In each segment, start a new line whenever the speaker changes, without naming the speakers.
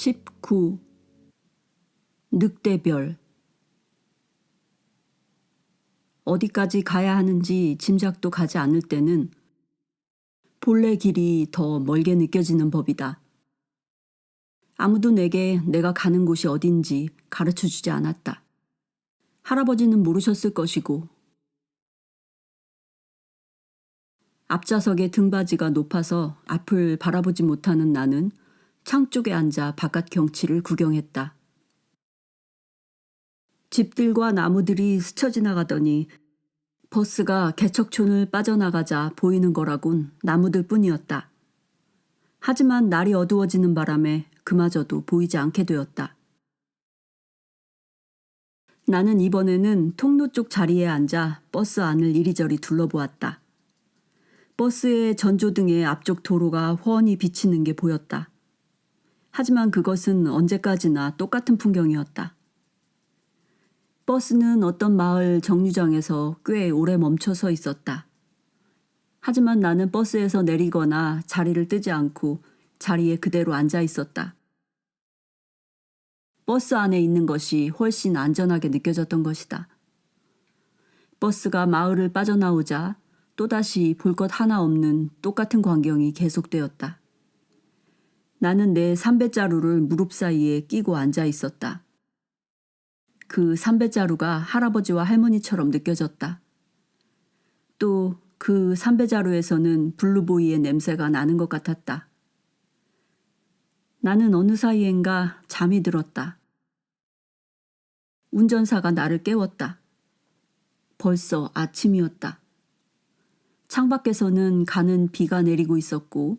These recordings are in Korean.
19. 늑대별. 어디까지 가야 하는지 짐작도 가지 않을 때는 본래 길이 더 멀게 느껴지는 법이다. 아무도 내게 내가 가는 곳이 어딘지 가르쳐주지 않았다. 할아버지는 모르셨을 것이고, 앞좌석의 등받이가 높아서 앞을 바라보지 못하는 나는 창 쪽에 앉아 바깥 경치를 구경했다. 집들과 나무들이 스쳐 지나가더니 버스가 개척촌을 빠져나가자 보이는 거라곤 나무들 뿐이었다. 하지만 날이 어두워지는 바람에 그마저도 보이지 않게 되었다. 나는 이번에는 통로 쪽 자리에 앉아 버스 안을 이리저리 둘러보았다. 버스의 전조등의 앞쪽 도로가 훤히 비치는 게 보였다. 하지만 그것은 언제까지나 똑같은 풍경이었다. 버스는 어떤 마을 정류장에서 꽤 오래 멈춰 서 있었다. 하지만 나는 버스에서 내리거나 자리를 뜨지 않고 자리에 그대로 앉아 있었다. 버스 안에 있는 것이 훨씬 안전하게 느껴졌던 것이다. 버스가 마을을 빠져나오자 또다시 볼 것 하나 없는 똑같은 광경이 계속되었다. 나는 내 삼배자루를 무릎 사이에 끼고 앉아 있었다. 그 삼배자루가 할아버지와 할머니처럼 느껴졌다. 또 그 삼배자루에서는 블루보이의 냄새가 나는 것 같았다. 나는 어느 사이엔가 잠이 들었다. 운전사가 나를 깨웠다. 벌써 아침이었다. 창밖에서는 가는 비가 내리고 있었고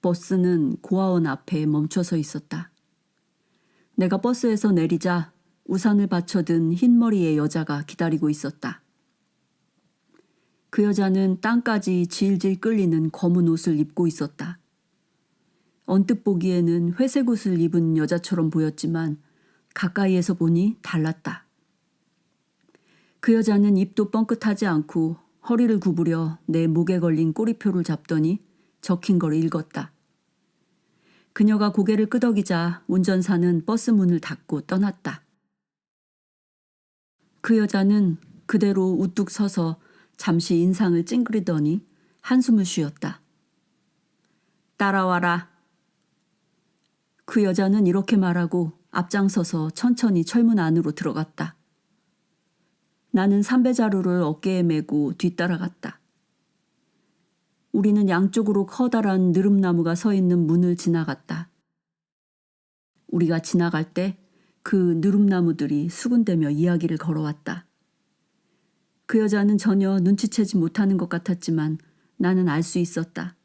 버스는 고아원 앞에 멈춰서 있었다. 내가 버스에서 내리자 우산을 받쳐든 흰머리의 여자가 기다리고 있었다. 그 여자는 땅까지 질질 끌리는 검은 옷을 입고 있었다. 언뜻 보기에는 회색 옷을 입은 여자처럼 보였지만 가까이에서 보니 달랐다. 그 여자는 입도 뻥끗하지 않고 허리를 구부려 내 목에 걸린 꼬리표를 잡더니 적힌 걸 읽었다. 그녀가 고개를 끄덕이자 운전사는 버스 문을 닫고 떠났다. 그 여자는 그대로 우뚝 서서 잠시 인상을 찡그리더니 한숨을 쉬었다. 따라와라. 그 여자는 이렇게 말하고 앞장서서 천천히 철문 안으로 들어갔다. 나는 삼배자루를 어깨에 메고 뒤따라갔다. 우리는 양쪽으로 커다란 느릅나무가 서 있는 문을 지나갔다. 우리가 지나갈 때 그 느릅나무들이 수군대며 이야기를 걸어왔다. 그 여자는 전혀 눈치채지 못하는 것 같았지만 나는 알 수 있었다.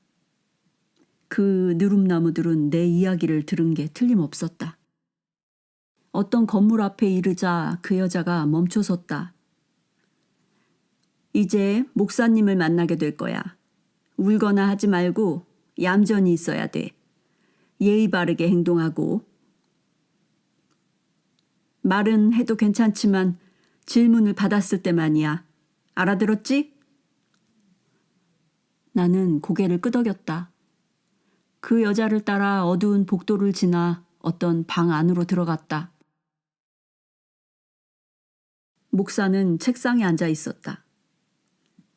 그 느릅나무들은 내 이야기를 들은 게 틀림없었다. 어떤 건물 앞에 이르자 그 여자가 멈춰섰다. 이제 목사님을 만나게 될 거야. 울거나 하지 말고 얌전히 있어야 돼. 예의 바르게 행동하고. 말은 해도 괜찮지만 질문을 받았을 때만이야. 알아들었지? 나는 고개를 끄덕였다. 그 여자를 따라 어두운 복도를 지나 어떤 방 안으로 들어갔다. 목사는 책상에 앉아 있었다.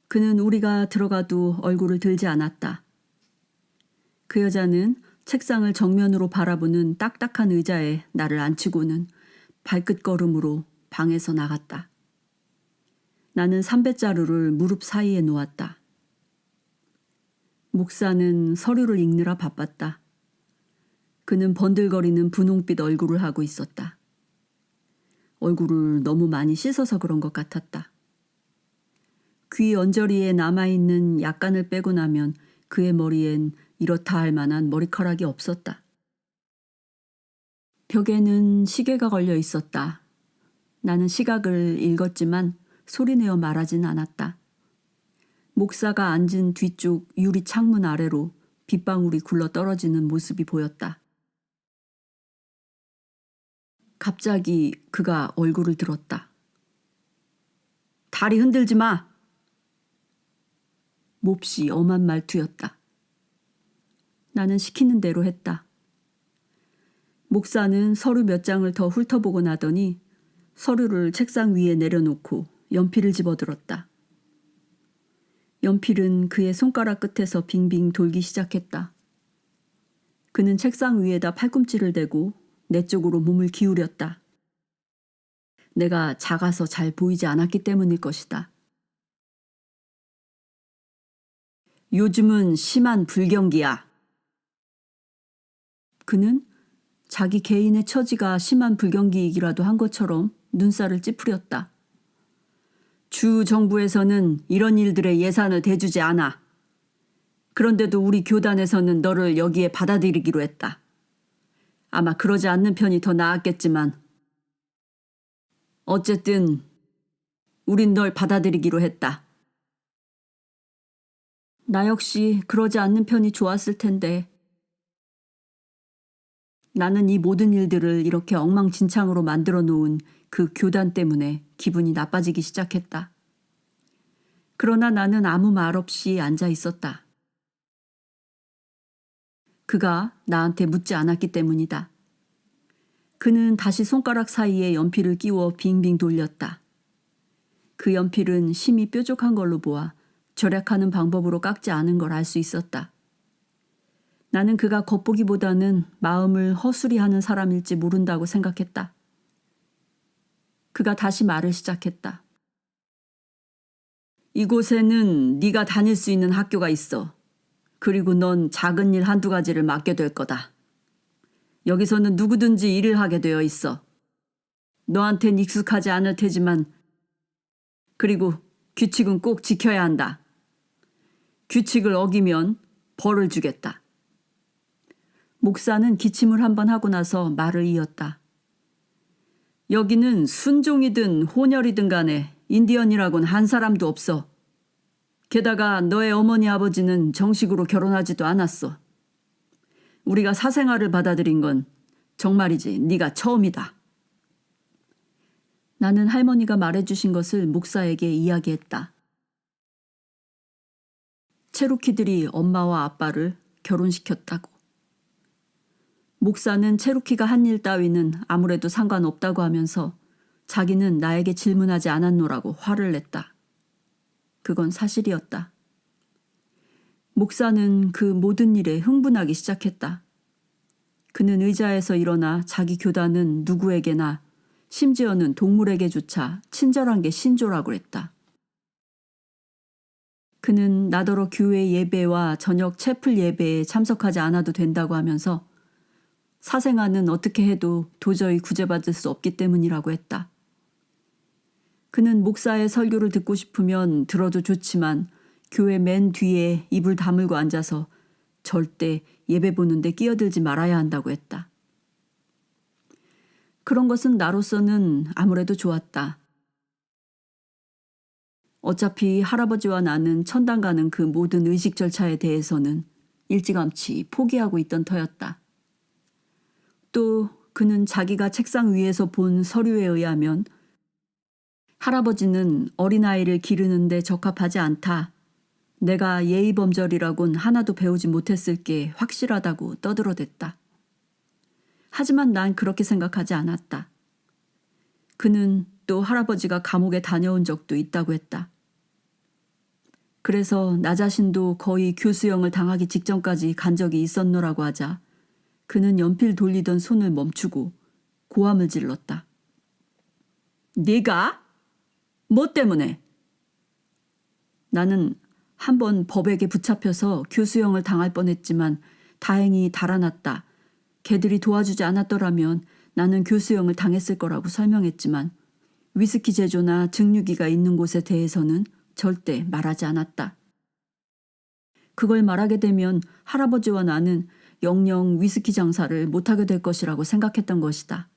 그는 우리가 들어가도 얼굴을 들지 않았다. 그 여자는 책상을 정면으로 바라보는 딱딱한 의자에 나를 앉히고는 발끝걸음으로 방에서 나갔다. 나는 삼배자루를 무릎 사이에 놓았다. 목사는 서류를 읽느라 바빴다. 그는 번들거리는 분홍빛 얼굴을 하고 있었다. 얼굴을 너무 많이 씻어서 그런 것 같았다. 귀 언저리에 남아있는 약간을 빼고 나면 그의 머리엔 이렇다 할 만한 머리카락이 없었다. 벽에는 시계가 걸려 있었다. 나는 시각을 읽었지만 소리내어 말하진 않았다. 목사가 앉은 뒤쪽 유리 창문 아래로 빗방울이 굴러 떨어지는 모습이 보였다. 갑자기 그가 얼굴을 들었다. 다리 흔들지 마! 몹시 엄한 말투였다. 나는 시키는 대로 했다. 목사는 서류 몇 장을 더 훑어보고 나더니 서류를 책상 위에 내려놓고 연필을 집어들었다. 연필은 그의 손가락 끝에서 빙빙 돌기 시작했다. 그는 책상 위에다 팔꿈치를 대고 내 쪽으로 몸을 기울였다. 내가 작아서 잘 보이지 않았기 때문일 것이다. 요즘은 심한 불경기야. 그는 자기 개인의 처지가 심한 불경기이기라도 한 것처럼 눈살을 찌푸렸다. 주 정부에서는 이런 일들에 예산을 대주지 않아. 그런데도 우리 교단에서는 너를 여기에 받아들이기로 했다. 아마 그러지 않는 편이 더 나았겠지만 어쨌든 우린 널 받아들이기로 했다. 나 역시 그러지 않는 편이 좋았을 텐데 나는 이 모든 일들을 이렇게 엉망진창으로 만들어 놓은 그 교단 때문에 기분이 나빠지기 시작했다. 그러나 나는 아무 말 없이 앉아 있었다. 그가 나한테 묻지 않았기 때문이다. 그는 다시 손가락 사이에 연필을 끼워 빙빙 돌렸다. 그 연필은 심이 뾰족한 걸로 보아 절약하는 방법으로 깎지 않은 걸 알 수 있었다. 나는 그가 겉보기보다는 마음을 허술히 하는 사람일지 모른다고 생각했다. 그가 다시 말을 시작했다. 이곳에는 네가 다닐 수 있는 학교가 있어. 그리고 넌 작은 일 한두 가지를 맡게 될 거다. 여기서는 누구든지 일을 하게 되어 있어. 너한텐 익숙하지 않을 테지만 그리고 규칙은 꼭 지켜야 한다. 규칙을 어기면 벌을 주겠다. 목사는 기침을 한번 하고 나서 말을 이었다. 여기는 순종이든 혼혈이든 간에 인디언이라곤 한 사람도 없어. 게다가 너의 어머니 아버지는 정식으로 결혼하지도 않았어. 우리가 사생아를 받아들인 건 정말이지 네가 처음이다. 나는 할머니가 말해주신 것을 목사에게 이야기했다. 체로키들이 엄마와 아빠를 결혼시켰다고. 목사는 체로키가 한 일 따위는 아무래도 상관없다고 하면서 자기는 나에게 질문하지 않았노라고 화를 냈다. 그건 사실이었다. 목사는 그 모든 일에 흥분하기 시작했다. 그는 의자에서 일어나 자기 교단은 누구에게나 심지어는 동물에게조차 친절한 게 신조라고 했다. 그는 나더러 교회 예배와 저녁 채플 예배에 참석하지 않아도 된다고 하면서 사생아는 어떻게 해도 도저히 구제받을 수 없기 때문이라고 했다. 그는 목사의 설교를 듣고 싶으면 들어도 좋지만 교회 맨 뒤에 입을 다물고 앉아서 절대 예배 보는데 끼어들지 말아야 한다고 했다. 그런 것은 나로서는 아무래도 좋았다. 어차피 할아버지와 나는 천당 가는 그 모든 의식 절차에 대해서는 일찌감치 포기하고 있던 터였다. 또 그는 자기가 책상 위에서 본 서류에 의하면 할아버지는 어린아이를 기르는데 적합하지 않다. 내가 예의범절이라곤 하나도 배우지 못했을 게 확실하다고 떠들어댔다. 하지만 난 그렇게 생각하지 않았다. 그는 또 할아버지가 감옥에 다녀온 적도 있다고 했다. 그래서 나 자신도 거의 교수형을 당하기 직전까지 간 적이 있었노라고 하자 그는 연필 돌리던 손을 멈추고 고함을 질렀다. 네가? 뭐 때문에? 나는 한번 법에게 붙잡혀서 교수형을 당할 뻔했지만 다행히 달아났다. 걔들이 도와주지 않았더라면 나는 교수형을 당했을 거라고 설명했지만 위스키 제조나 증류기가 있는 곳에 대해서는 절대 말하지 않았다. 그걸 말하게 되면 할아버지와 나는 영영 위스키 장사를 못하게 될 것이라고 생각했던 것이다.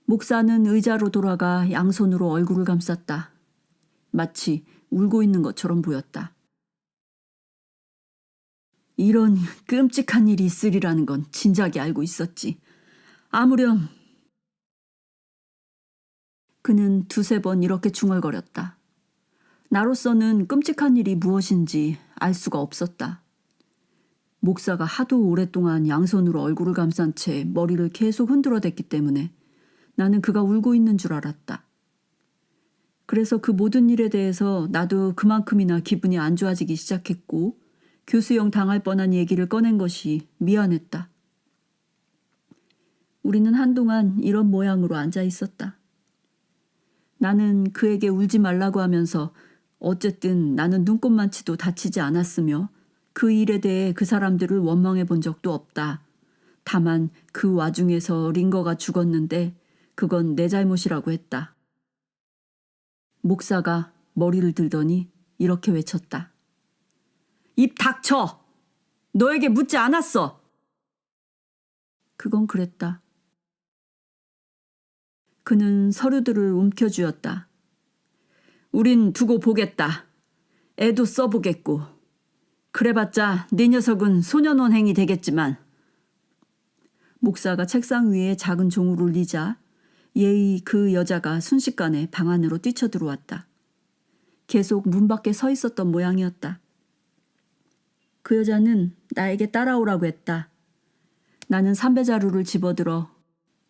목사는 의자로 돌아가 양손으로 얼굴을 감쌌다. 마치 울고 있는 것처럼 보였다. 이런 끔찍한 일이 있으리라는 건 진작에 알고 있었지. 아무렴. 그는 두세 번 이렇게 중얼거렸다. 나로서는 끔찍한 일이 무엇인지 알 수가 없었다. 목사가 하도 오랫동안 양손으로 얼굴을 감싼 채 머리를 계속 흔들어댔기 때문에 나는 그가 울고 있는 줄 알았다. 그래서 그 모든 일에 대해서 나도 그만큼이나 기분이 안 좋아지기 시작했고 교수형 당할 뻔한 얘기를 꺼낸 것이 미안했다. 우리는 한동안 이런 모양으로 앉아 있었다. 나는 그에게 울지 말라고 하면서 어쨌든 나는 눈꼽만치도 다치지 않았으며 그 일에 대해 그 사람들을 원망해 본 적도 없다. 다만 그 와중에서 링거가 죽었는데 그건 내 잘못이라고 했다. 목사가 머리를 들더니 이렇게 외쳤다. 입 닥쳐! 너에게 묻지 않았어! 그건 그랬다. 그는 서류들을 움켜쥐었다. 우린 두고 보겠다. 애도 써보겠고. 그래봤자 네 녀석은 소년원행이 되겠지만. 목사가 책상 위에 작은 종을 올리자 예의 그 여자가 순식간에 방 안으로 뛰쳐들어왔다. 계속 문 밖에 서 있었던 모양이었다. 그 여자는 나에게 따라오라고 했다. 나는 삼배자루를 집어들어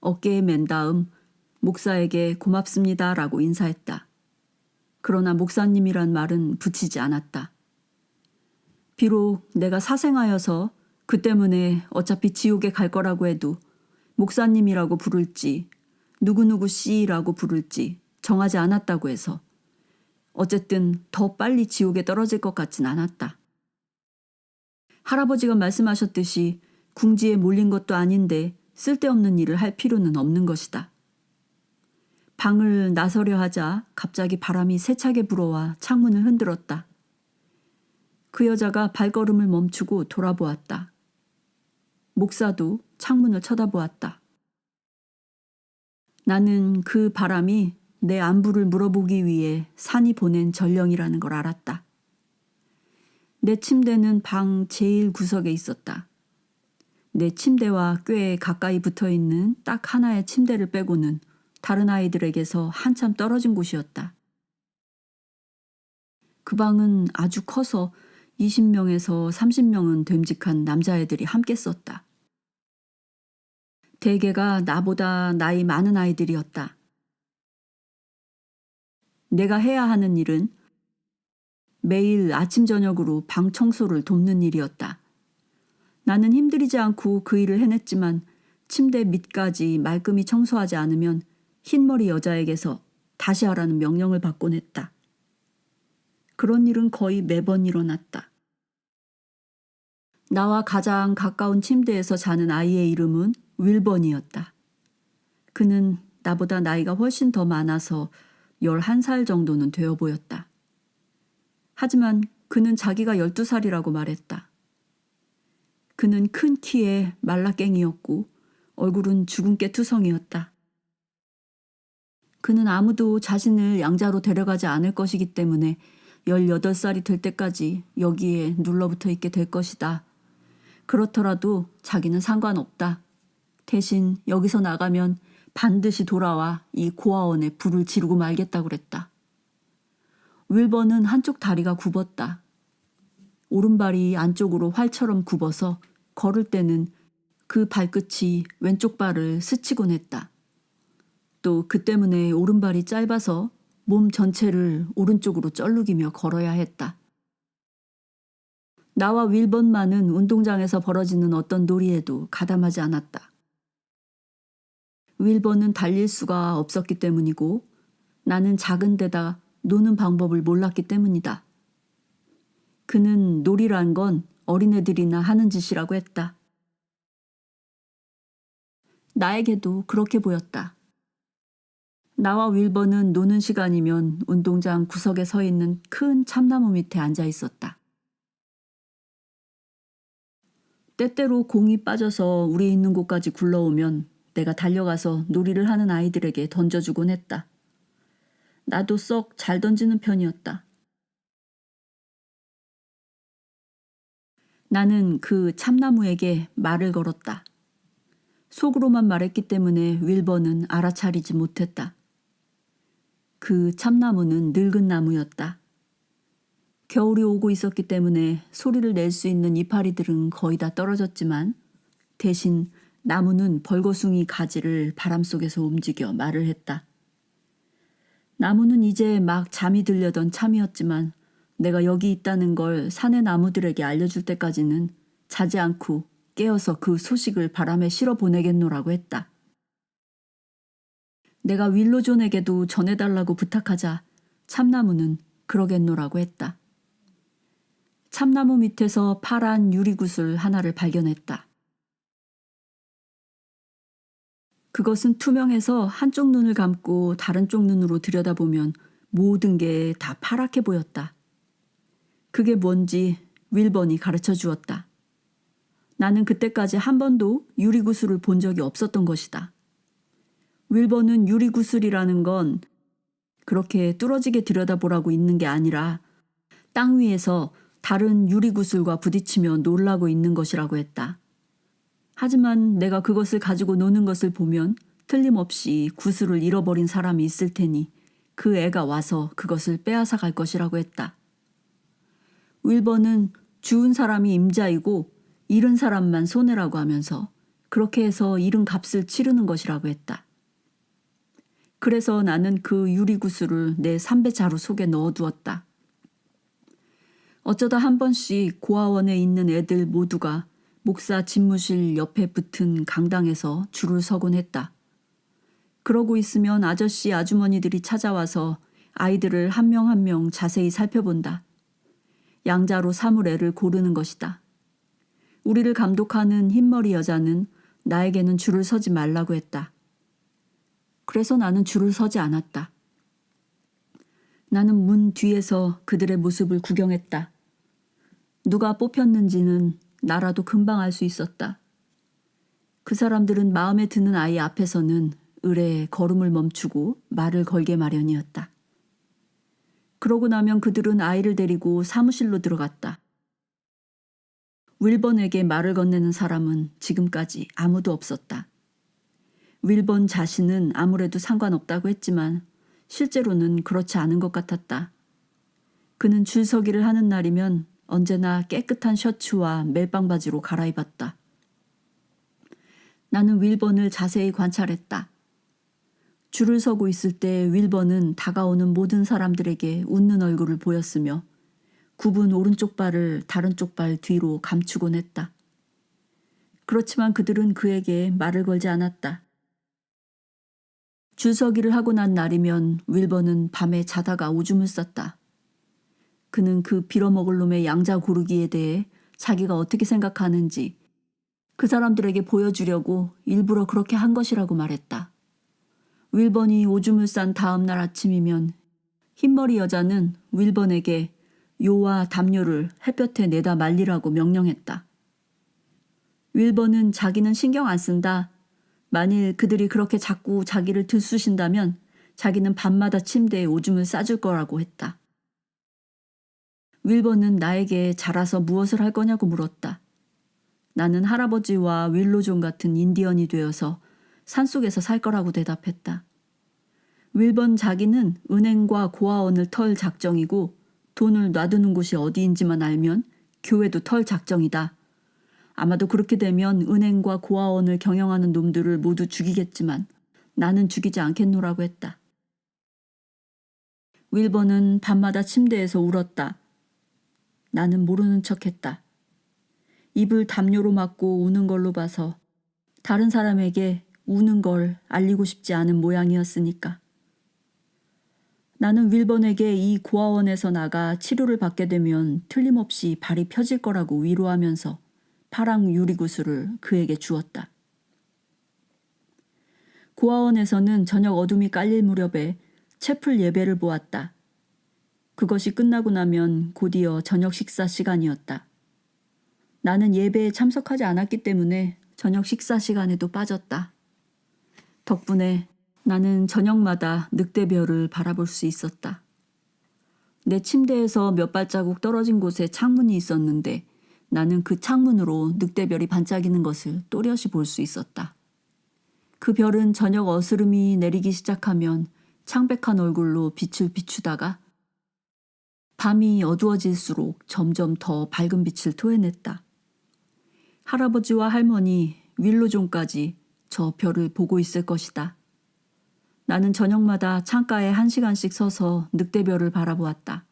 어깨에 맨 다음 목사에게 고맙습니다라고 인사했다. 그러나 목사님이란 말은 붙이지 않았다. 비록 내가 사생하여서 그 때문에 어차피 지옥에 갈 거라고 해도 목사님이라고 부를지 누구누구 씨라고 부를지 정하지 않았다고 해서 어쨌든 더 빨리 지옥에 떨어질 것 같진 않았다. 할아버지가 말씀하셨듯이 궁지에 몰린 것도 아닌데 쓸데없는 일을 할 필요는 없는 것이다. 방을 나서려 하자 갑자기 바람이 세차게 불어와 창문을 흔들었다. 그 여자가 발걸음을 멈추고 돌아보았다. 목사도 창문을 쳐다보았다. 나는 그 바람이 내 안부를 물어보기 위해 산이 보낸 전령이라는 걸 알았다. 내 침대는 방 제일 구석에 있었다. 내 침대와 꽤 가까이 붙어있는 딱 하나의 침대를 빼고는 다른 아이들에게서 한참 떨어진 곳이었다. 그 방은 아주 커서 20명에서 30명은 됨직한 남자애들이 함께 썼다. 대개가 나보다 나이 많은 아이들이었다. 내가 해야 하는 일은 매일 아침 저녁으로 방 청소를 돕는 일이었다. 나는 힘들이지 않고 그 일을 해냈지만 침대 밑까지 말끔히 청소하지 않으면 흰머리 여자에게서 다시 하라는 명령을 받곤 했다. 그런 일은 거의 매번 일어났다. 나와 가장 가까운 침대에서 자는 아이의 이름은 윌번이었다. 그는 나보다 나이가 훨씬 더 많아서 11살 정도는 되어 보였다. 하지만 그는 자기가 12살이라고 말했다. 그는 큰 키에 말라깽이였고 얼굴은 주근깨 투성이었다. 그는 아무도 자신을 양자로 데려가지 않을 것이기 때문에 18살이 될 때까지 여기에 눌러붙어 있게 될 것이다. 그렇더라도 자기는 상관없다. 대신 여기서 나가면 반드시 돌아와 이 고아원에 불을 지르고 말겠다고 그랬다. 윌번은 한쪽 다리가 굽었다. 오른발이 안쪽으로 활처럼 굽어서 걸을 때는 그 발끝이 왼쪽 발을 스치곤 했다. 또 그 때문에 오른발이 짧아서 몸 전체를 오른쪽으로 쩔룩이며 걸어야 했다. 나와 윌번만은 운동장에서 벌어지는 어떤 놀이에도 가담하지 않았다. 윌번은 달릴 수가 없었기 때문이고 나는 작은 데다 노는 방법을 몰랐기 때문이다. 그는 놀이란 건 어린애들이나 하는 짓이라고 했다. 나에게도 그렇게 보였다. 나와 윌번은 노는 시간이면 운동장 구석에 서 있는 큰 참나무 밑에 앉아 있었다. 때때로 공이 빠져서 우리 있는 곳까지 굴러오면 내가 달려가서 놀이를 하는 아이들에게 던져주곤 했다. 나도 썩 잘 던지는 편이었다. 나는 그 참나무에게 말을 걸었다. 속으로만 말했기 때문에 윌번은 알아차리지 못했다. 그 참나무는 늙은 나무였다. 겨울이 오고 있었기 때문에 소리를 낼 수 있는 이파리들은 거의 다 떨어졌지만 대신 나무는 벌거숭이 가지를 바람 속에서 움직여 말을 했다. 나무는 이제 막 잠이 들려던 참이었지만 내가 여기 있다는 걸 산의 나무들에게 알려줄 때까지는 자지 않고 깨어서 그 소식을 바람에 실어 보내겠노라고 했다. 내가 윌로존에게도 전해달라고 부탁하자 참나무는 그러겠노라고 했다. 참나무 밑에서 파란 유리구슬 하나를 발견했다. 그것은 투명해서 한쪽 눈을 감고 다른 쪽 눈으로 들여다보면 모든 게 다 파랗게 보였다. 그게 뭔지 윌번이 가르쳐 주었다. 나는 그때까지 한 번도 유리구슬을 본 적이 없었던 것이다. 윌번은 유리구슬이라는 건 그렇게 뚫어지게 들여다보라고 있는 게 아니라 땅 위에서 다른 유리구슬과 부딪히며 놀라고 있는 것이라고 했다. 하지만 내가 그것을 가지고 노는 것을 보면 틀림없이 구슬을 잃어버린 사람이 있을 테니 그 애가 와서 그것을 빼앗아 갈 것이라고 했다. 윌번은 주운 사람이 임자이고 잃은 사람만 손해라고 하면서 그렇게 해서 잃은 값을 치르는 것이라고 했다. 그래서 나는 그 유리구슬을 내 삼배자루 속에 넣어두었다. 어쩌다 한 번씩 고아원에 있는 애들 모두가 목사 집무실 옆에 붙은 강당에서 줄을 서곤 했다. 그러고 있으면 아저씨 아주머니들이 찾아와서 아이들을 한 명 한 명 자세히 살펴본다. 양자로 삼을 애를 고르는 것이다. 우리를 감독하는 흰머리 여자는 나에게는 줄을 서지 말라고 했다. 그래서 나는 줄을 서지 않았다. 나는 문 뒤에서 그들의 모습을 구경했다. 누가 뽑혔는지는 나라도 금방 알 수 있었다. 그 사람들은 마음에 드는 아이 앞에서는 의례 걸음을 멈추고 말을 걸게 마련이었다. 그러고 나면 그들은 아이를 데리고 사무실로 들어갔다. 윌번에게 말을 건네는 사람은 지금까지 아무도 없었다. 윌번 자신은 아무래도 상관없다고 했지만 실제로는 그렇지 않은 것 같았다. 그는 줄서기를 하는 날이면 언제나 깨끗한 셔츠와 멜빵 바지로 갈아입었다. 나는 윌번을 자세히 관찰했다. 줄을 서고 있을 때 윌번은 다가오는 모든 사람들에게 웃는 얼굴을 보였으며 굽은 오른쪽 발을 다른 쪽 발 뒤로 감추곤 했다. 그렇지만 그들은 그에게 말을 걸지 않았다. 줄서기를 하고 난 날이면 윌번은 밤에 자다가 오줌을 쌌다. 그는 그 빌어먹을 놈의 양자 고르기에 대해 자기가 어떻게 생각하는지 그 사람들에게 보여주려고 일부러 그렇게 한 것이라고 말했다. 윌번이 오줌을 싼 다음 날 아침이면 흰머리 여자는 윌번에게 요와 담요를 햇볕에 내다 말리라고 명령했다. 윌번은 자기는 신경 안 쓴다. 만일 그들이 그렇게 자꾸 자기를 들쑤신다면 자기는 밤마다 침대에 오줌을 싸줄 거라고 했다. 윌번은 나에게 자라서 무엇을 할 거냐고 물었다. 나는 할아버지와 윌로존 같은 인디언이 되어서 산속에서 살 거라고 대답했다. 윌번 자기는 은행과 고아원을 털 작정이고 돈을 놔두는 곳이 어디인지만 알면 교회도 털 작정이다. 아마도 그렇게 되면 은행과 고아원을 경영하는 놈들을 모두 죽이겠지만 나는 죽이지 않겠노라고 했다. 윌번은 밤마다 침대에서 울었다. 나는 모르는 척했다. 입을 담요로 막고 우는 걸로 봐서 다른 사람에게 우는 걸 알리고 싶지 않은 모양이었으니까. 나는 윌번에게 이 고아원에서 나가 치료를 받게 되면 틀림없이 발이 펴질 거라고 위로하면서 파랑 유리구슬을 그에게 주었다. 고아원에서는 저녁 어둠이 깔릴 무렵에 채플 예배를 보았다. 그것이 끝나고 나면 곧이어 저녁 식사 시간이었다. 나는 예배에 참석하지 않았기 때문에 저녁 식사 시간에도 빠졌다. 덕분에 나는 저녁마다 늑대별을 바라볼 수 있었다. 내 침대에서 몇 발자국 떨어진 곳에 창문이 있었는데 나는 그 창문으로 늑대별이 반짝이는 것을 또렷이 볼 수 있었다. 그 별은 저녁 어스름이 내리기 시작하면 창백한 얼굴로 빛을 비추다가 밤이 어두워질수록 점점 더 밝은 빛을 토해냈다. 할아버지와 할머니, 윌로존까지 저 별을 보고 있을 것이다. 나는 저녁마다 창가에 1시간씩 서서 늑대별을 바라보았다.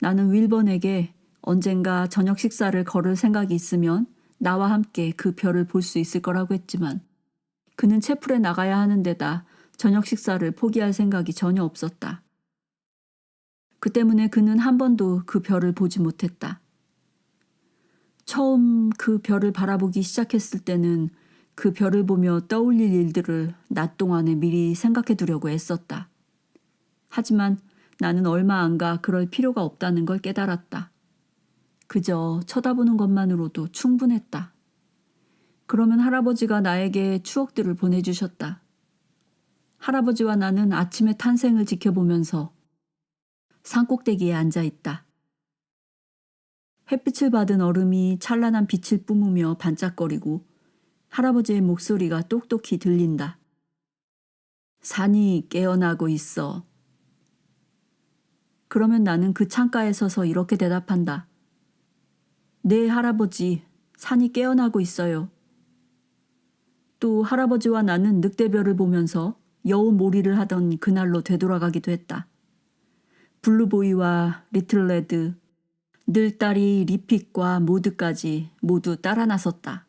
나는 윌번에게 언젠가 저녁 식사를 거를 생각이 있으면 나와 함께 그 별을 볼 수 있을 거라고 했지만 그는 채플에 나가야 하는 데다 저녁 식사를 포기할 생각이 전혀 없었다. 그 때문에 그는 한 번도 그 별을 보지 못했다. 처음 그 별을 바라보기 시작했을 때는 그 별을 보며 떠올릴 일들을 낮 동안에 미리 생각해 두려고 애썼다. 하지만 나는 얼마 안 가 그럴 필요가 없다는 걸 깨달았다. 그저 쳐다보는 것만으로도 충분했다. 그러면 할아버지가 나에게 추억들을 보내주셨다. 할아버지와 나는 아침의 탄생을 지켜보면서 산꼭대기에 앉아 있다. 햇빛을 받은 얼음이 찬란한 빛을 뿜으며 반짝거리고 할아버지의 목소리가 똑똑히 들린다. 산이 깨어나고 있어. 그러면 나는 그 창가에 서서 이렇게 대답한다. 네, 할아버지, 산이 깨어나고 있어요. 또 할아버지와 나는 늑대별을 보면서 여우몰이를 하던 그날로 되돌아가기도 했다. 블루보이와 리틀레드, 늘딸이 리핏과 모드까지 모두 따라 나섰다.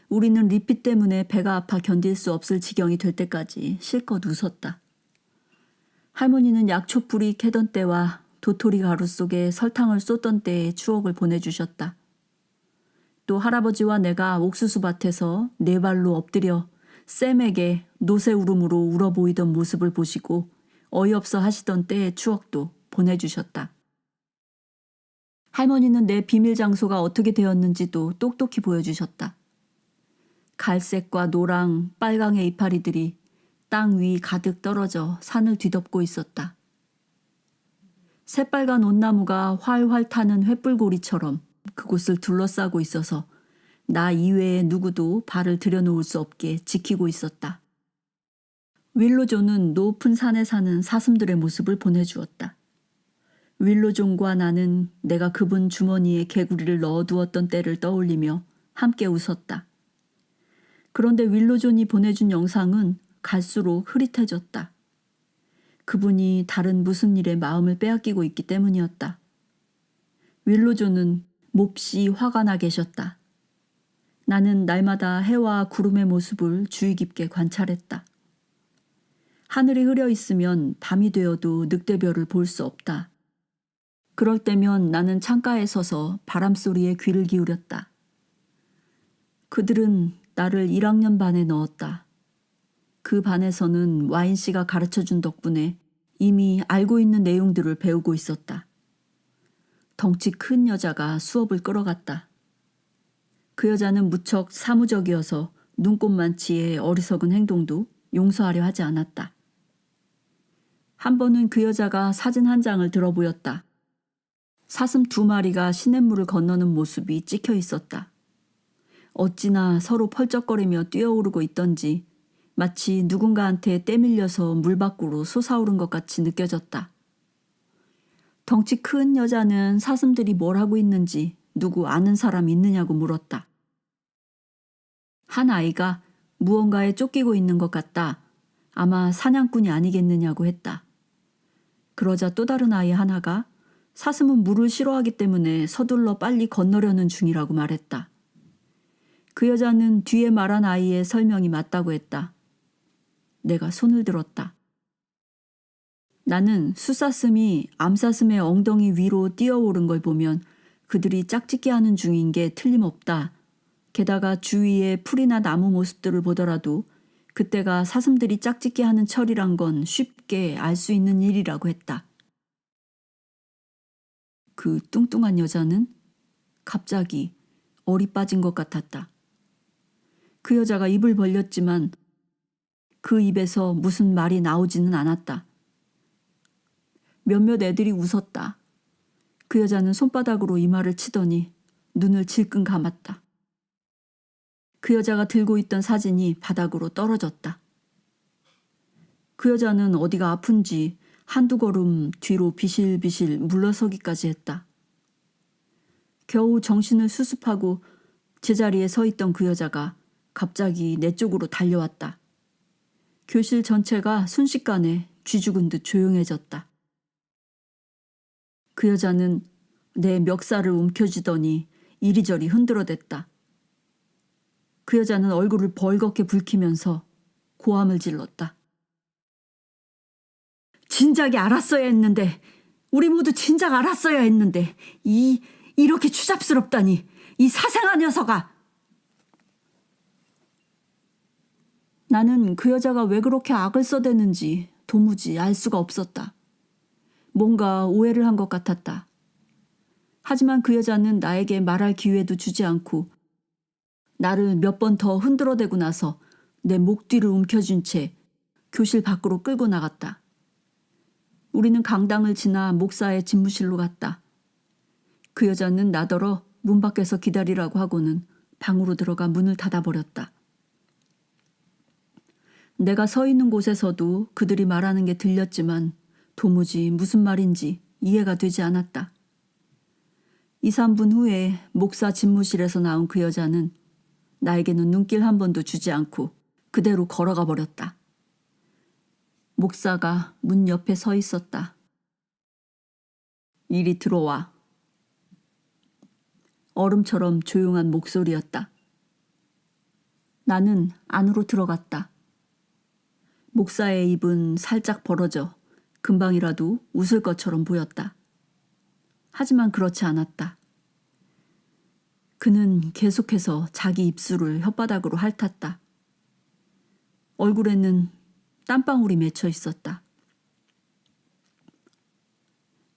우리는 리핏 때문에 배가 아파 견딜 수 없을 지경이 될 때까지 실컷 웃었다. 할머니는 약초뿌리 캐던 때와 도토리 가루 속에 설탕을 쏟던 때의 추억을 보내주셨다. 또 할아버지와 내가 옥수수밭에서 네 발로 엎드려 쌤에게 노새울음으로 울어 보이던 모습을 보시고 어이없어 하시던 때의 추억도 보내주셨다. 할머니는 내 비밀 장소가 어떻게 되었는지도 똑똑히 보여주셨다. 갈색과 노랑, 빨강의 이파리들이 땅 위 가득 떨어져 산을 뒤덮고 있었다. 새빨간 온나무가 활활 타는 횃불고리처럼 그곳을 둘러싸고 있어서 나 이외에 누구도 발을 들여놓을 수 없게 지키고 있었다. 윌로존은 높은 산에 사는 사슴들의 모습을 보내주었다. 윌로존과 나는 내가 그분 주머니에 개구리를 넣어두었던 때를 떠올리며 함께 웃었다. 그런데 윌로존이 보내준 영상은 갈수록 흐릿해졌다. 그분이 다른 무슨 일에 마음을 빼앗기고 있기 때문이었다. 윌로존은 몹시 화가 나 계셨다. 나는 날마다 해와 구름의 모습을 주의 깊게 관찰했다. 하늘이 흐려 있으면 밤이 되어도 늑대별을 볼 수 없다. 그럴 때면 나는 창가에 서서 바람소리에 귀를 기울였다. 그들은 나를 1학년 반에 넣었다. 그 반에서는 와인 씨가 가르쳐준 덕분에 이미 알고 있는 내용들을 배우고 있었다. 덩치 큰 여자가 수업을 끌어갔다. 그 여자는 무척 사무적이어서 눈꽃만치의 어리석은 행동도 용서하려 하지 않았다. 한 번은 그 여자가 사진 한 장을 들어 보였다. 사슴 2마리가 시냇물을 건너는 모습이 찍혀 있었다. 어찌나 서로 펄쩍거리며 뛰어오르고 있던지 마치 누군가한테 떼밀려서 물 밖으로 솟아오른 것 같이 느껴졌다. 덩치 큰 여자는 사슴들이 뭘 하고 있는지 누구 아는 사람 있느냐고 물었다. 한 아이가 무언가에 쫓기고 있는 것 같다. 아마 사냥꾼이 아니겠느냐고 했다. 그러자 또 다른 아이 하나가 사슴은 물을 싫어하기 때문에 서둘러 빨리 건너려는 중이라고 말했다. 그 여자는 뒤에 말한 아이의 설명이 맞다고 했다. 내가 손을 들었다. 나는 숫사슴이 암사슴의 엉덩이 위로 뛰어오른 걸 보면 그들이 짝짓기 하는 중인 게 틀림없다. 게다가 주위에 풀이나 나무 모습들을 보더라도 그때가 사슴들이 짝짓기 하는 철이란 건 쉽게 알 수 있는 일이라고 했다. 그 뚱뚱한 여자는 갑자기 얼이 빠진 것 같았다. 그 여자가 입을 벌렸지만 그 입에서 무슨 말이 나오지는 않았다. 몇몇 애들이 웃었다. 그 여자는 손바닥으로 이마를 치더니 눈을 질끈 감았다. 그 여자가 들고 있던 사진이 바닥으로 떨어졌다. 그 여자는 어디가 아픈지 한두 걸음 뒤로 비실비실 물러서기까지 했다. 겨우 정신을 수습하고 제자리에 서 있던 그 여자가 갑자기 내 쪽으로 달려왔다. 교실 전체가 순식간에 쥐죽은 듯 조용해졌다. 그 여자는 내 멱살을 움켜쥐더니 이리저리 흔들어댔다. 그 여자는 얼굴을 벌겋게 붉히면서 고함을 질렀다. 진작에 알았어야 했는데, 우리 모두 진작 알았어야 했는데, 이렇게 추잡스럽다니, 이 사생아 녀석아! 나는 그 여자가 왜 그렇게 악을 써대는지 도무지 알 수가 없었다. 뭔가 오해를 한 것 같았다. 하지만 그 여자는 나에게 말할 기회도 주지 않고 나를 몇 번 더 흔들어대고 나서 내 목 뒤를 움켜쥔 채 교실 밖으로 끌고 나갔다. 우리는 강당을 지나 목사의 집무실로 갔다. 그 여자는 나더러 문 밖에서 기다리라고 하고는 방으로 들어가 문을 닫아버렸다. 내가 서 있는 곳에서도 그들이 말하는 게 들렸지만 도무지 무슨 말인지 이해가 되지 않았다. 2, 3분 후에 목사 집무실에서 나온 그 여자는 나에게는 눈길 한 번도 주지 않고 그대로 걸어가 버렸다. 목사가 문 옆에 서 있었다. 이리 들어와. 얼음처럼 조용한 목소리였다. 나는 안으로 들어갔다. 목사의 입은 살짝 벌어져 금방이라도 웃을 것처럼 보였다. 하지만 그렇지 않았다. 그는 계속해서 자기 입술을 혓바닥으로 핥았다. 얼굴에는 땀방울이 맺혀 있었다.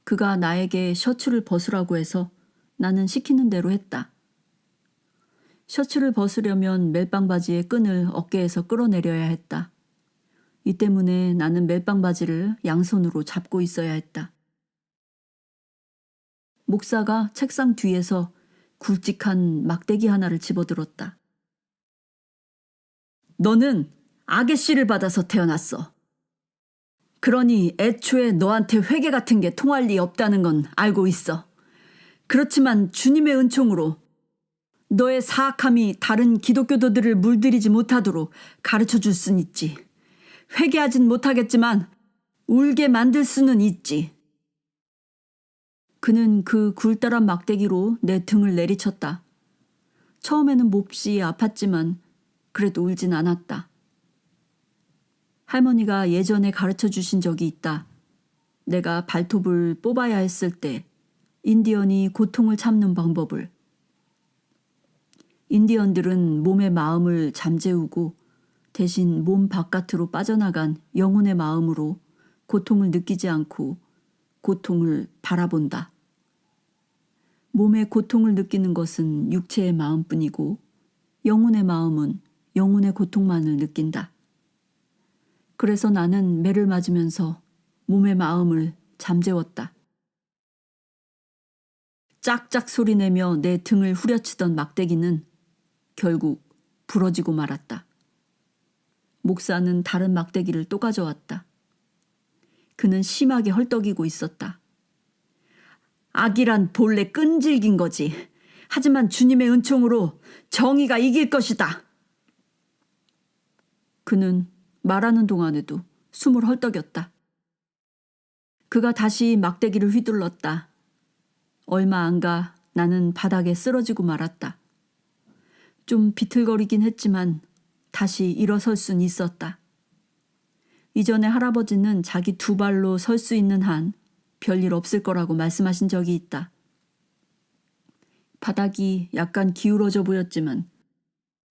그가 나에게 셔츠를 벗으라고 해서 나는 시키는 대로 했다. 셔츠를 벗으려면 멜빵 바지의 끈을 어깨에서 끌어내려야 했다. 이 때문에 나는 멜빵 바지를 양손으로 잡고 있어야 했다. 목사가 책상 뒤에서 굵직한 막대기 하나를 집어들었다. 너는 악의 씨를 받아서 태어났어. 그러니 애초에 너한테 회개 같은 게 통할 리 없다는 건 알고 있어. 그렇지만 주님의 은총으로 너의 사악함이 다른 기독교도들을 물들이지 못하도록 가르쳐 줄 순 있지. 회개하진 못하겠지만 울게 만들 수는 있지. 그는 그 굴다란 막대기로 내 등을 내리쳤다. 처음에는 몹시 아팠지만 그래도 울진 않았다. 할머니가 예전에 가르쳐 주신 적이 있다. 내가 발톱을 뽑아야 했을 때 인디언이 고통을 참는 방법을. 인디언들은 몸의 마음을 잠재우고 대신 몸 바깥으로 빠져나간 영혼의 마음으로 고통을 느끼지 않고 고통을 바라본다. 몸의 고통을 느끼는 것은 육체의 마음뿐이고 영혼의 마음은 영혼의 고통만을 느낀다. 그래서 나는 매를 맞으면서 몸의 마음을 잠재웠다. 짝짝 소리내며 내 등을 후려치던 막대기는 결국 부러지고 말았다. 목사는 다른 막대기를 또 가져왔다. 그는 심하게 헐떡이고 있었다. 악이란 본래 끈질긴 거지. 하지만 주님의 은총으로 정의가 이길 것이다. 그는 말하는 동안에도 숨을 헐떡였다. 그가 다시 막대기를 휘둘렀다. 얼마 안 가 나는 바닥에 쓰러지고 말았다. 좀 비틀거리긴 했지만 다시 일어설 순 있었다. 이전에 할아버지는 자기 두 발로 설 수 있는 한 별일 없을 거라고 말씀하신 적이 있다. 바닥이 약간 기울어져 보였지만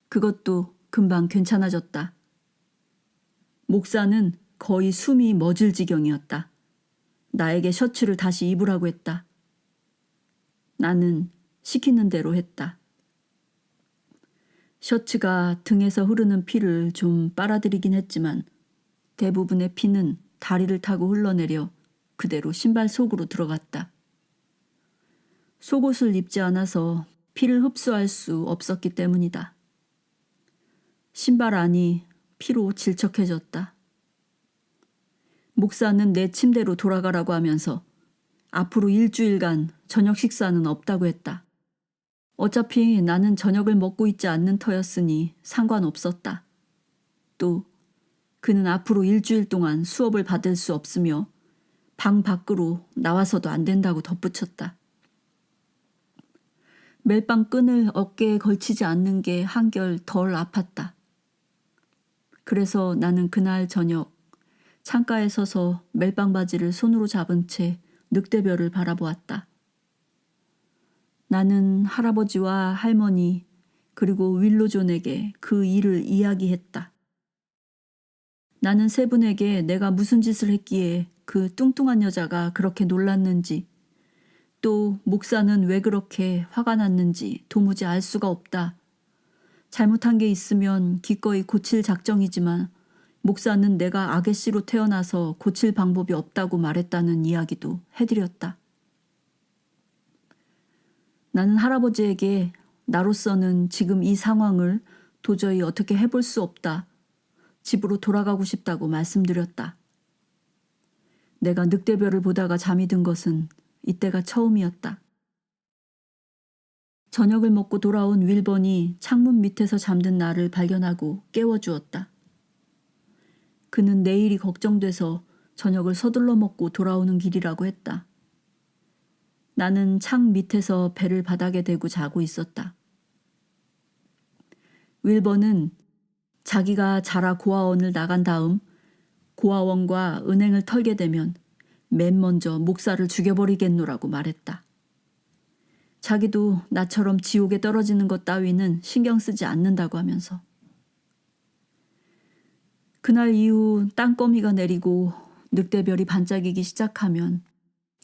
그것도 금방 괜찮아졌다. 목사는 거의 숨이 멎을 지경이었다. 나에게 셔츠를 다시 입으라고 했다. 나는 시키는 대로 했다. 셔츠가 등에서 흐르는 피를 좀 빨아들이긴 했지만 대부분의 피는 다리를 타고 흘러내려 그대로 신발 속으로 들어갔다. 속옷을 입지 않아서 피를 흡수할 수 없었기 때문이다. 신발 안이 피로 질척해졌다. 목사는 내 침대로 돌아가라고 하면서 앞으로 일주일간 저녁 식사는 없다고 했다. 어차피 나는 저녁을 먹고 있지 않는 터였으니 상관없었다. 또 그는 앞으로 일주일 동안 수업을 받을 수 없으며 방 밖으로 나와서도 안 된다고 덧붙였다. 멜빵 끈을 어깨에 걸치지 않는 게 한결 덜 아팠다. 그래서 나는 그날 저녁 창가에 서서 멜빵 바지를 손으로 잡은 채 늑대별을 바라보았다. 나는 할아버지와 할머니 그리고 윌로존에게 그 일을 이야기했다. 나는 세 분에게 내가 무슨 짓을 했기에 그 뚱뚱한 여자가 그렇게 놀랐는지, 또 목사는 왜 그렇게 화가 났는지 도무지 알 수가 없다. 잘못한 게 있으면 기꺼이 고칠 작정이지만 목사는 내가 아게씨로 태어나서 고칠 방법이 없다고 말했다는 이야기도 해드렸다. 나는 할아버지에게 나로서는 지금 이 상황을 도저히 어떻게 해볼 수 없다. 집으로 돌아가고 싶다고 말씀드렸다. 내가 늑대별을 보다가 잠이 든 것은 이때가 처음이었다. 저녁을 먹고 돌아온 윌번이 창문 밑에서 잠든 나를 발견하고 깨워주었다. 그는 내일이 걱정돼서 저녁을 서둘러 먹고 돌아오는 길이라고 했다. 나는 창 밑에서 배를 바닥에 대고 자고 있었다. 윌번은 자기가 자라 고아원을 나간 다음 고아원과 은행을 털게 되면 맨 먼저 목사를 죽여버리겠노라고 말했다. 자기도 나처럼 지옥에 떨어지는 것 따위는 신경 쓰지 않는다고 하면서. 그날 이후 땅거미가 내리고 늑대별이 반짝이기 시작하면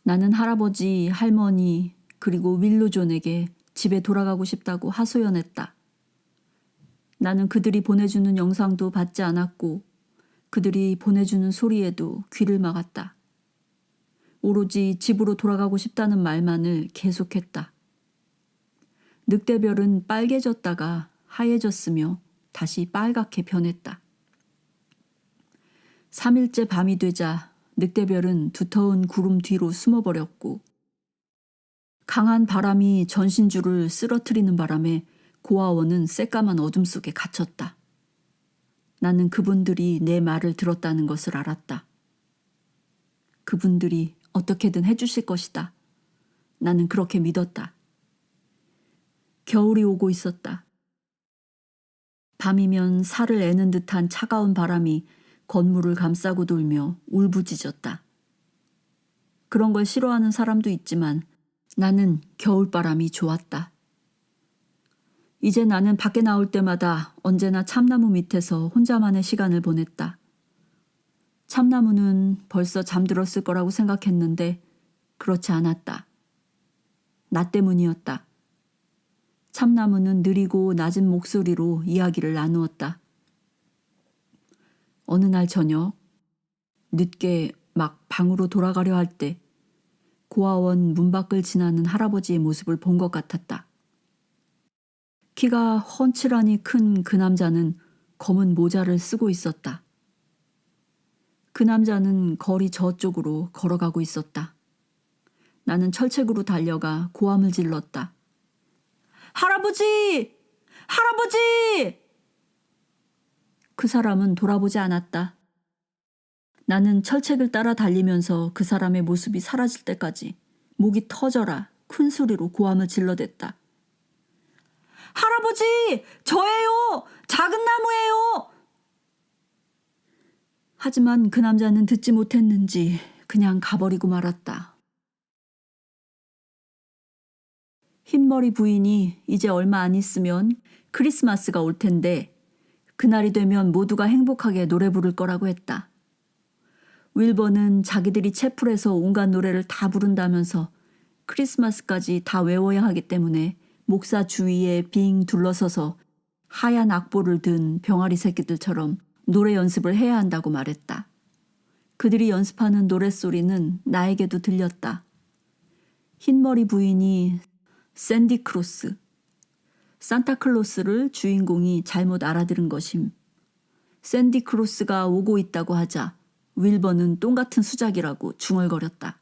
나는 할아버지, 할머니 그리고 윌로존에게 집에 돌아가고 싶다고 하소연했다. 나는 그들이 보내주는 영상도 받지 않았고 그들이 보내주는 소리에도 귀를 막았다. 오로지 집으로 돌아가고 싶다는 말만을 계속했다. 늑대별은 빨개졌다가 하얘졌으며 다시 빨갛게 변했다. 3일째 밤이 되자 늑대별은 두터운 구름 뒤로 숨어버렸고 강한 바람이 전신줄을 쓰러뜨리는 바람에 고아원은 새까만 어둠 속에 갇혔다. 나는 그분들이 내 말을 들었다는 것을 알았다. 그분들이 어떻게든 해주실 것이다. 나는 그렇게 믿었다. 겨울이 오고 있었다. 밤이면 살을 애는 듯한 차가운 바람이 건물을 감싸고 돌며 울부짖었다. 그런 걸 싫어하는 사람도 있지만 나는 겨울바람이 좋았다. 이제 나는 밖에 나올 때마다 언제나 참나무 밑에서 혼자만의 시간을 보냈다. 참나무는 벌써 잠들었을 거라고 생각했는데 그렇지 않았다. 나 때문이었다. 참나무는 느리고 낮은 목소리로 이야기를 나누었다. 어느 날 저녁, 늦게 막 방으로 돌아가려 할 때 고아원 문 밖을 지나는 할아버지의 모습을 본 것 같았다. 키가 훤칠하니 큰 그 남자는 검은 모자를 쓰고 있었다. 그 남자는 거리 저쪽으로 걸어가고 있었다. 나는 철책으로 달려가 고함을 질렀다. 할아버지! 할아버지! 그 사람은 돌아보지 않았다. 나는 철책을 따라 달리면서 그 사람의 모습이 사라질 때까지 목이 터져라 큰 소리로 고함을 질러댔다. 할아버지! 저예요! 작은 나무예요! 하지만 그 남자는 듣지 못했는지 그냥 가버리고 말았다. 흰머리 부인이 이제 얼마 안 있으면 크리스마스가 올 텐데 그날이 되면 모두가 행복하게 노래 부를 거라고 했다. 윌버는 자기들이 채플에서 온갖 노래를 다 부른다면서 크리스마스까지 다 외워야 하기 때문에 목사 주위에 빙 둘러서서 하얀 악보를 든 병아리 새끼들처럼 노래 연습을 해야 한다고 말했다. 그들이 연습하는 노랫소리는 나에게도 들렸다. 흰머리 부인이 샌디크로스, 산타클로스를 주인공이 잘못 알아들은 것임. 샌디크로스가 오고 있다고 하자 윌버는 똥 같은 수작이라고 중얼거렸다.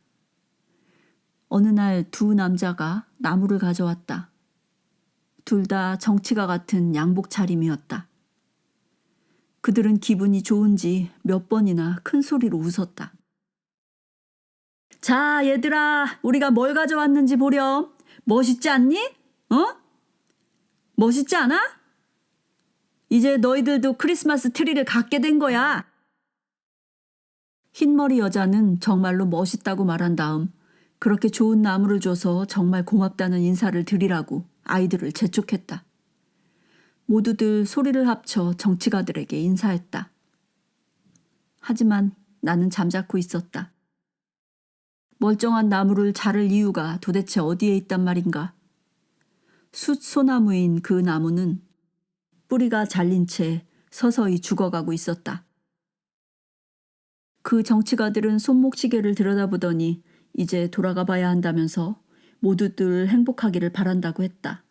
어느 날 두 남자가 나무를 가져왔다. 둘 다 정치가 같은 양복 차림이었다. 그들은 기분이 좋은지 몇 번이나 큰 소리로 웃었다. 자, 얘들아, 우리가 뭘 가져왔는지 보렴. 멋있지 않니? 멋있지 않아? 이제 너희들도 크리스마스 트리를 갖게 된 거야. 흰머리 여자는 정말로 멋있다고 말한 다음 그렇게 좋은 나무를 줘서 정말 고맙다는 인사를 드리라고 아이들을 재촉했다. 모두들 소리를 합쳐 정치가들에게 인사했다. 하지만 나는 잠자코 있었다. 멀쩡한 나무를 자를 이유가 도대체 어디에 있단 말인가. 숫소나무인 그 나무는 뿌리가 잘린 채 서서히 죽어가고 있었다. 그 정치가들은 손목시계를 들여다보더니 이제 돌아가 봐야 한다면서 모두들 행복하기를 바란다고 했다.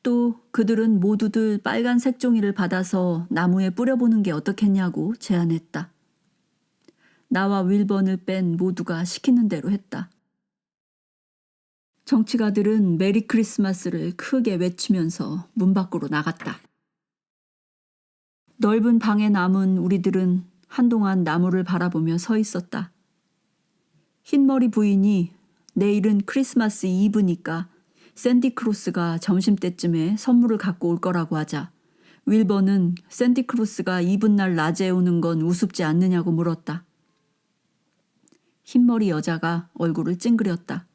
또 그들은 모두들 빨간 색종이를 받아서 나무에 뿌려보는 게 어떻겠냐고 제안했다. 나와 윌번을 뺀 모두가 시키는 대로 했다. 정치가들은 메리 크리스마스를 크게 외치면서 문 밖으로 나갔다. 넓은 방에 남은 우리들은 한동안 나무를 바라보며 서 있었다. 흰머리 부인이 내일은 크리스마스 이브니까 샌디크로스가 점심때쯤에 선물을 갖고 올 거라고 하자 윌번은 샌디크로스가 이브날 낮에 오는 건 우습지 않느냐고 물었다. 흰머리 여자가 얼굴을 찡그렸다.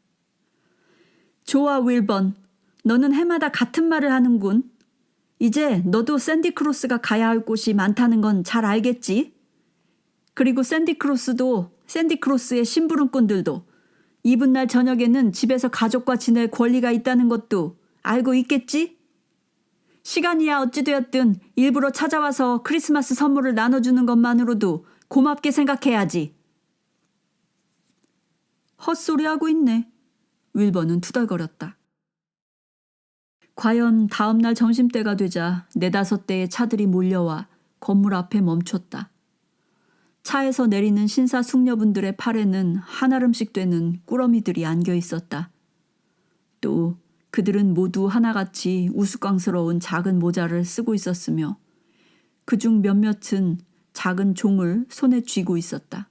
좋아, 윌번. 너는 해마다 같은 말을 하는군. 이제 너도 샌디크로스가 가야 할 곳이 많다는 건 잘 알겠지? 그리고 샌디크로스의 심부름꾼들도 이브날 저녁에는 집에서 가족과 지낼 권리가 있다는 것도 알고 있겠지? 시간이야 어찌되었든 일부러 찾아와서 크리스마스 선물을 나눠주는 것만으로도 고맙게 생각해야지. 헛소리하고 있네. 윌번은 투덜거렸다. 과연 다음날 점심때가 되자 4-5대의 차들이 몰려와 건물 앞에 멈췄다. 차에서 내리는 신사숙녀분들의 팔에는 한아름씩 되는 꾸러미들이 안겨 있었다. 또 그들은 모두 하나같이 우스꽝스러운 작은 모자를 쓰고 있었으며 그중 몇몇은 작은 종을 손에 쥐고 있었다.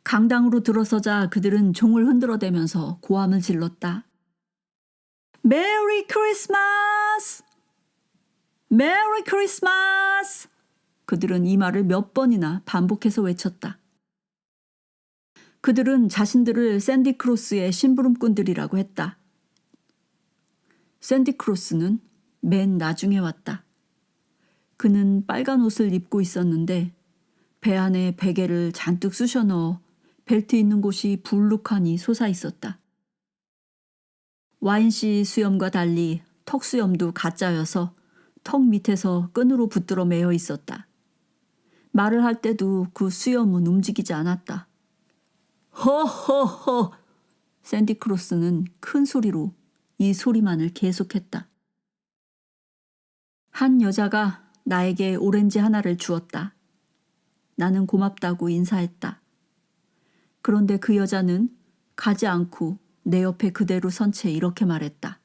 강당으로 들어서자 그들은 종을 흔들어대면서 고함을 질렀다. 메리 크리스마스! 메리 크리스마스! 그들은 이 말을 몇 번이나 반복해서 외쳤다. 그들은 자신들을 샌디크로스의 심부름꾼들이라고 했다. 샌디크로스는 맨 나중에 왔다. 그는 빨간 옷을 입고 있었는데 배 안에 베개를 잔뜩 쑤셔 넣어 벨트 있는 곳이 불룩하니 솟아 있었다. 와인씨 수염과 달리 턱 수염도 가짜여서 턱 밑에서 끈으로 붙들어 매여 있었다. 말을 할 때도 그 수염은 움직이지 않았다. 허허허! 샌디크로스는 큰 소리로 이 소리만을 계속했다. 한 여자가 나에게 오렌지 하나를 주었다. 나는 고맙다고 인사했다. 그런데 그 여자는 가지 않고 내 옆에 그대로 선 채 이렇게 말했다.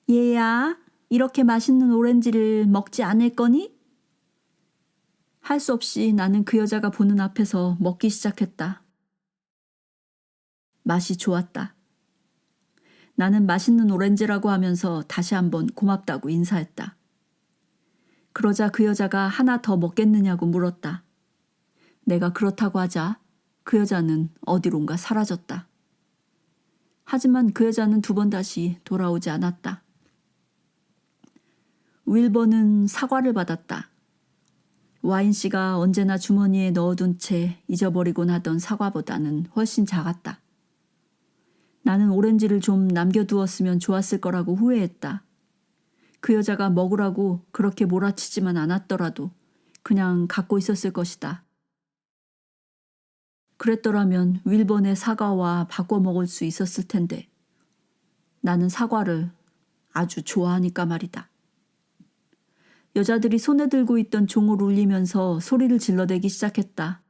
얘야, 이렇게 맛있는 오렌지를 먹지 않을 거니? 할 수 없이 나는 그 여자가 보는 앞에서 먹기 시작했다. 맛이 좋았다. 나는 맛있는 오렌지라고 하면서 다시 한번 고맙다고 인사했다. 그러자 그 여자가 하나 더 먹겠느냐고 물었다. 내가 그렇다고 하자 그 여자는 어디론가 사라졌다. 하지만 그 여자는 2번 다시 돌아오지 않았다. 윌번은 사과를 받았다. 와인씨가 언제나 주머니에 넣어둔 채 잊어버리곤 하던 사과보다는 훨씬 작았다. 나는 오렌지를 좀 남겨두었으면 좋았을 거라고 후회했다. 그 여자가 먹으라고 그렇게 몰아치지만 않았더라도 그냥 갖고 있었을 것이다. 그랬더라면 윌번의 사과와 바꿔 먹을 수 있었을 텐데 나는 사과를 아주 좋아하니까 말이다. 여자들이 손에 들고 있던 종을 울리면서 소리를 질러대기 시작했다.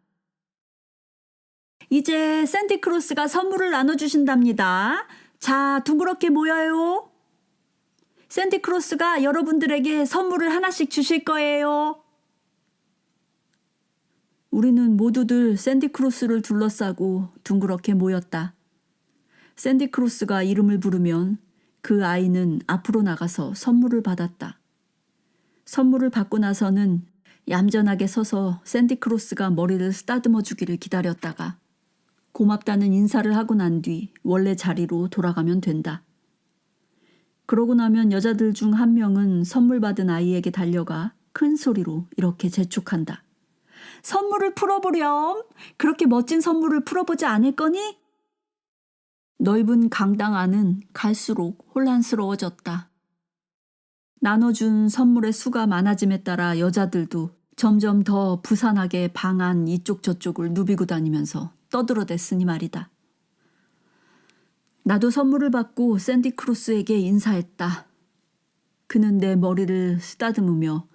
이제 샌디크로스가 선물을 나눠주신답니다. 자, 둥그렇게 모여요. 샌디크로스가 여러분들에게 선물을 하나씩 주실 거예요. 우리는 모두들 샌디크로스를 둘러싸고 둥그렇게 모였다. 샌디크로스가 이름을 부르면 그 아이는 앞으로 나가서 선물을 받았다. 선물을 받고 나서는 얌전하게 서서 샌디크로스가 머리를 쓰다듬어 주기를 기다렸다가 고맙다는 인사를 하고 난 뒤 원래 자리로 돌아가면 된다. 그러고 나면 여자들 중 한 명은 선물 받은 아이에게 달려가 큰 소리로 이렇게 재촉한다. 선물을 풀어보렴. 그렇게 멋진 선물을 풀어보지 않을 거니? 넓은 강당 안은 갈수록 혼란스러워졌다. 나눠준 선물의 수가 많아짐에 따라 여자들도 점점 더 부산하게 방 안 이쪽 저쪽을 누비고 다니면서 떠들어댔으니 말이다. 나도 선물을 받고 샌디크로스에게 인사했다. 그는 내 머리를 쓰다듬으며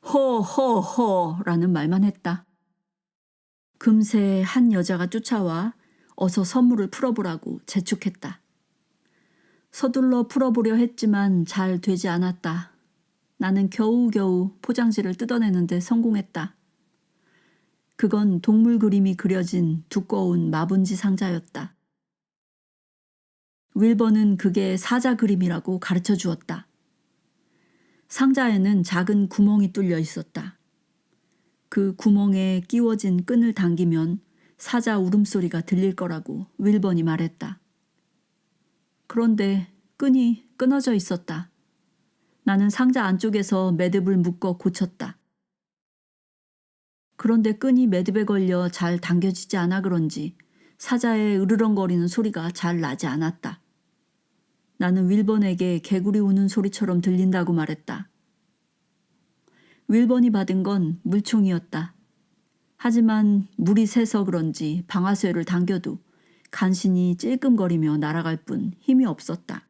허허허라는 말만 했다. 금세 한 여자가 쫓아와 어서 선물을 풀어보라고 재촉했다. 서둘러 풀어보려 했지만 잘 되지 않았다. 나는 겨우겨우 포장지를 뜯어내는데 성공했다. 그건 동물 그림이 그려진 두꺼운 마분지 상자였다. 윌버는 그게 사자 그림이라고 가르쳐 주었다. 상자에는 작은 구멍이 뚫려 있었다. 그 구멍에 끼워진 끈을 당기면 사자 울음소리가 들릴 거라고 윌번이 말했다. 그런데 끈이 끊어져 있었다. 나는 상자 안쪽에서 매듭을 묶어 고쳤다. 그런데 끈이 매듭에 걸려 잘 당겨지지 않아 그런지 사자의 으르렁거리는 소리가 잘 나지 않았다. 나는 윌번에게 개구리 우는 소리처럼 들린다고 말했다. 윌번이 받은 건 물총이었다. 하지만 물이 새서 그런지 방아쇠를 당겨도 간신히 찔끔거리며 날아갈 뿐 힘이 없었다.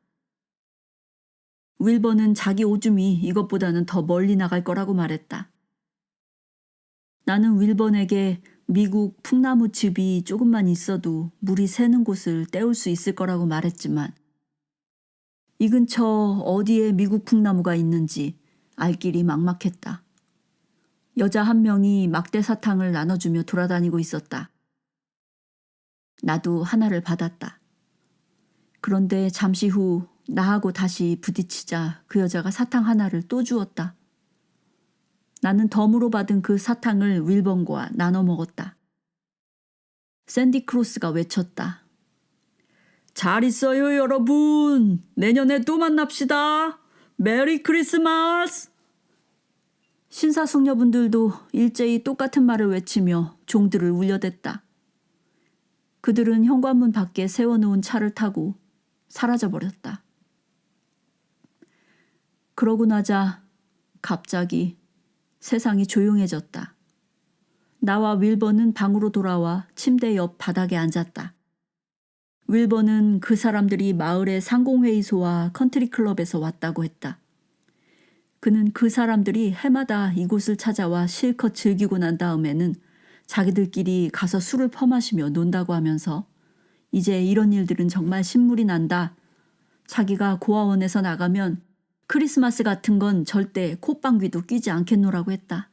윌번은 자기 오줌이 이것보다는 더 멀리 나갈 거라고 말했다. 나는 윌번에게 미국 풍나무즙이 조금만 있어도 물이 새는 곳을 때울 수 있을 거라고 말했지만 이 근처 어디에 미국 풍나무가 있는지 알 길이 막막했다. 여자 한 명이 막대 사탕을 나눠주며 돌아다니고 있었다. 나도 하나를 받았다. 그런데 잠시 후 나하고 다시 부딪히자 그 여자가 사탕 하나를 또 주었다. 나는 덤으로 받은 그 사탕을 윌번과 나눠 먹었다. 샌디크로스가 외쳤다. 잘 있어요 여러분. 내년에 또 만납시다. 메리 크리스마스. 신사숙녀분들도 일제히 똑같은 말을 외치며 종들을 울려댔다. 그들은 현관문 밖에 세워놓은 차를 타고 사라져버렸다. 그러고 나자 갑자기 세상이 조용해졌다. 나와 윌번은 방으로 돌아와 침대 옆 바닥에 앉았다. 윌번은 그 사람들이 마을의 상공회의소와 컨트리클럽에서 왔다고 했다. 그는 그 사람들이 해마다 이곳을 찾아와 실컷 즐기고 난 다음에는 자기들끼리 가서 술을 퍼마시며 논다고 하면서 이제 이런 일들은 정말 신물이 난다. 자기가 고아원에서 나가면 크리스마스 같은 건 절대 콧방귀도 뀌지 않겠노라고 했다.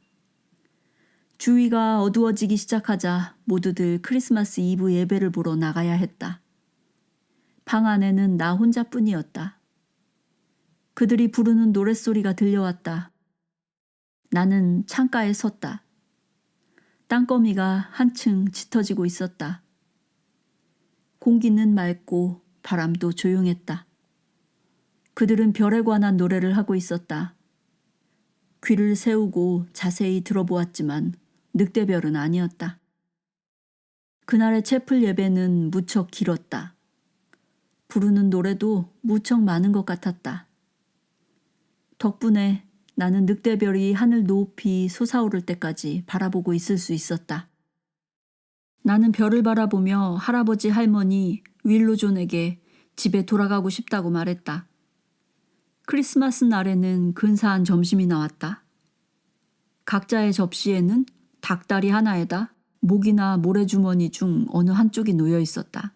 주위가 어두워지기 시작하자 모두들 크리스마스 이브 예배를 보러 나가야 했다. 방 안에는 나 혼자뿐이었다. 그들이 부르는 노랫소리가 들려왔다. 나는 창가에 섰다. 땅거미가 한층 짙어지고 있었다. 공기는 맑고 바람도 조용했다. 그들은 별에 관한 노래를 하고 있었다. 귀를 세우고 자세히 들어보았지만 늑대별은 아니었다. 그날의 채플 예배는 무척 길었다. 부르는 노래도 무척 많은 것 같았다. 덕분에 나는 늑대별이 하늘 높이 솟아오를 때까지 바라보고 있을 수 있었다. 나는 별을 바라보며 할아버지 할머니 윌로존에게 집에 돌아가고 싶다고 말했다. 크리스마스 날에는 근사한 점심이 나왔다. 각자의 접시에는 닭다리 하나에다 목이나 모래주머니 중 어느 한쪽이 놓여 있었다.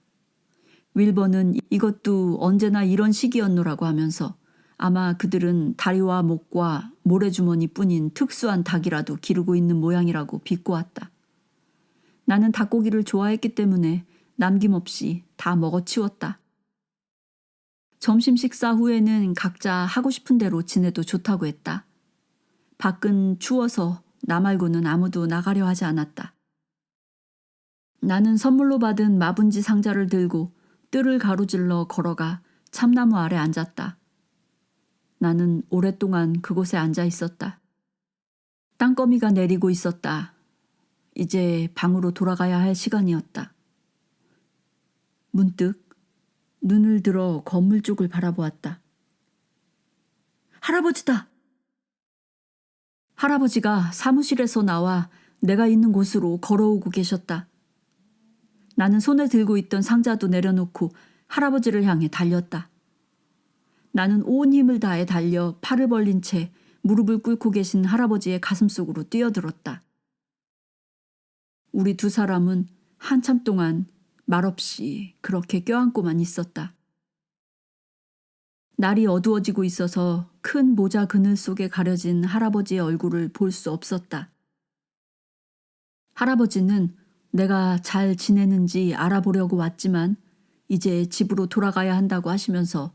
윌버는 이것도 언제나 이런 식이었노라고 하면서 아마 그들은 다리와 목과 모래주머니뿐인 특수한 닭이라도 기르고 있는 모양이라고 비꼬았다. 나는 닭고기를 좋아했기 때문에 남김없이 다 먹어치웠다. 점심 식사 후에는 각자 하고 싶은 대로 지내도 좋다고 했다. 밖은 추워서 나 말고는 아무도 나가려 하지 않았다. 나는 선물로 받은 마분지 상자를 들고 뜰을 가로질러 걸어가 참나무 아래 앉았다. 나는 오랫동안 그곳에 앉아 있었다. 땅거미가 내리고 있었다. 이제 방으로 돌아가야 할 시간이었다. 문득 눈을 들어 건물 쪽을 바라보았다. 할아버지다! 할아버지가 사무실에서 나와 내가 있는 곳으로 걸어오고 계셨다. 나는 손에 들고 있던 상자도 내려놓고 할아버지를 향해 달렸다. 나는 온 힘을 다해 달려 팔을 벌린 채 무릎을 꿇고 계신 할아버지의 가슴 속으로 뛰어들었다. 우리 두 사람은 한참 동안 말없이 그렇게 껴안고만 있었다. 날이 어두워지고 있어서 큰 모자 그늘 속에 가려진 할아버지의 얼굴을 볼 수 없었다. 할아버지는 내가 잘 지내는지 알아보려고 왔지만 이제 집으로 돌아가야 한다고 하시면서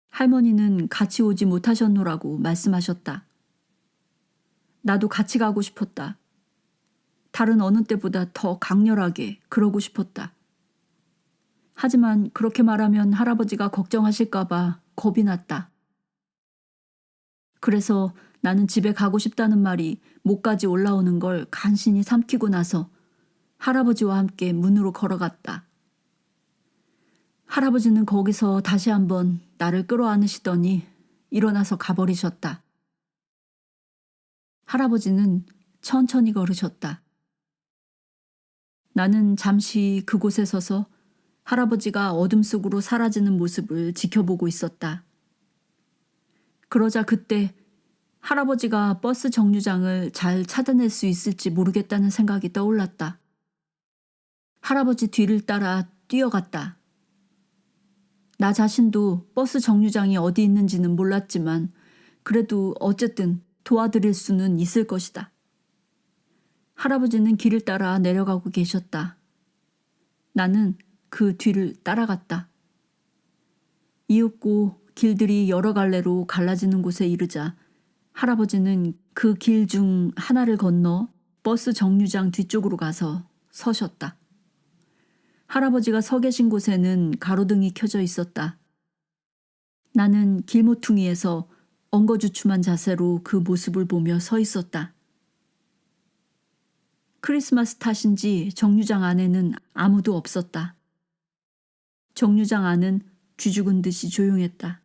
할머니는 같이 오지 못하셨노라고 말씀하셨다. 나도 같이 가고 싶었다. 다른 어느 때보다 더 강렬하게 그러고 싶었다. 하지만 그렇게 말하면 할아버지가 걱정하실까봐 겁이 났다. 그래서 나는 집에 가고 싶다는 말이 목까지 올라오는 걸 간신히 삼키고 나서 할아버지와 함께 문으로 걸어갔다. 할아버지는 거기서 다시 한번 나를 끌어안으시더니 일어나서 가버리셨다. 할아버지는 천천히 걸으셨다. 나는 잠시 그곳에 서서 할아버지가 어둠 속으로 사라지는 모습을 지켜보고 있었다. 그러자 그때 할아버지가 버스 정류장을 잘 찾아낼 수 있을지 모르겠다는 생각이 떠올랐다. 할아버지 뒤를 따라 뛰어갔다. 나 자신도 버스 정류장이 어디 있는지는 몰랐지만 그래도 어쨌든 도와드릴 수는 있을 것이다. 할아버지는 길을 따라 내려가고 계셨다. 나는 그 뒤를 따라갔다. 이윽고 길들이 여러 갈래로 갈라지는 곳에 이르자 할아버지는 그 길 중 하나를 건너 버스 정류장 뒤쪽으로 가서 서셨다. 할아버지가 서 계신 곳에는 가로등이 켜져 있었다. 나는 길모퉁이에서 엉거주춤한 자세로 그 모습을 보며 서 있었다. 크리스마스 탓인지 정류장 안에는 아무도 없었다. 정류장 안은 쥐죽은 듯이 조용했다.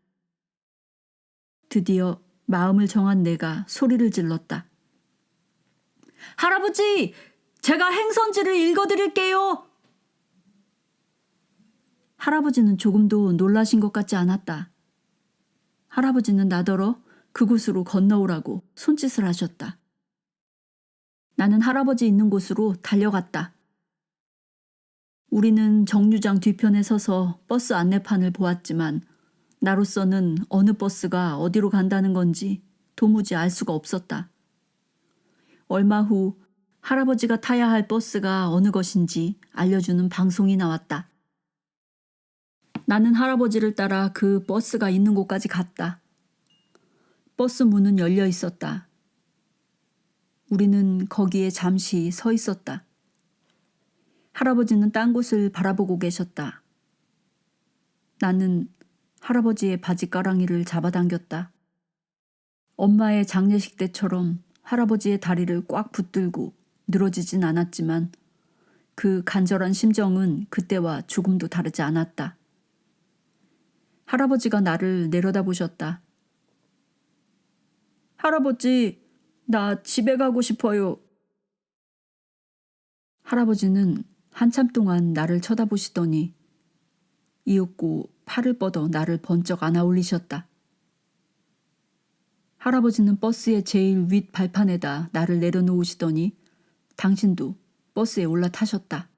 드디어 마음을 정한 내가 소리를 질렀다. 할아버지! 제가 행선지를 읽어드릴게요! 할아버지는 조금도 놀라신 것 같지 않았다. 할아버지는 나더러 그곳으로 건너오라고 손짓을 하셨다. 나는 할아버지 있는 곳으로 달려갔다. 우리는 정류장 뒤편에 서서 버스 안내판을 보았지만 나로서는 어느 버스가 어디로 간다는 건지 도무지 알 수가 없었다. 얼마 후 할아버지가 타야 할 버스가 어느 것인지 알려주는 방송이 나왔다. 나는 할아버지를 따라 그 버스가 있는 곳까지 갔다. 버스 문은 열려 있었다. 우리는 거기에 잠시 서 있었다. 할아버지는 딴 곳을 바라보고 계셨다. 나는 할아버지의 바지가랑이를 잡아당겼다. 엄마의 장례식 때처럼 할아버지의 다리를 꽉 붙들고 늘어지진 않았지만 그 간절한 심정은 그때와 조금도 다르지 않았다. 할아버지가 나를 내려다보셨다. 할아버지, 나 집에 가고 싶어요. 할아버지는 한참 동안 나를 쳐다보시더니 이윽고 팔을 뻗어 나를 번쩍 안아 올리셨다. 할아버지는 버스의 제일 윗 발판에다 나를 내려놓으시더니 당신도 버스에 올라타셨다.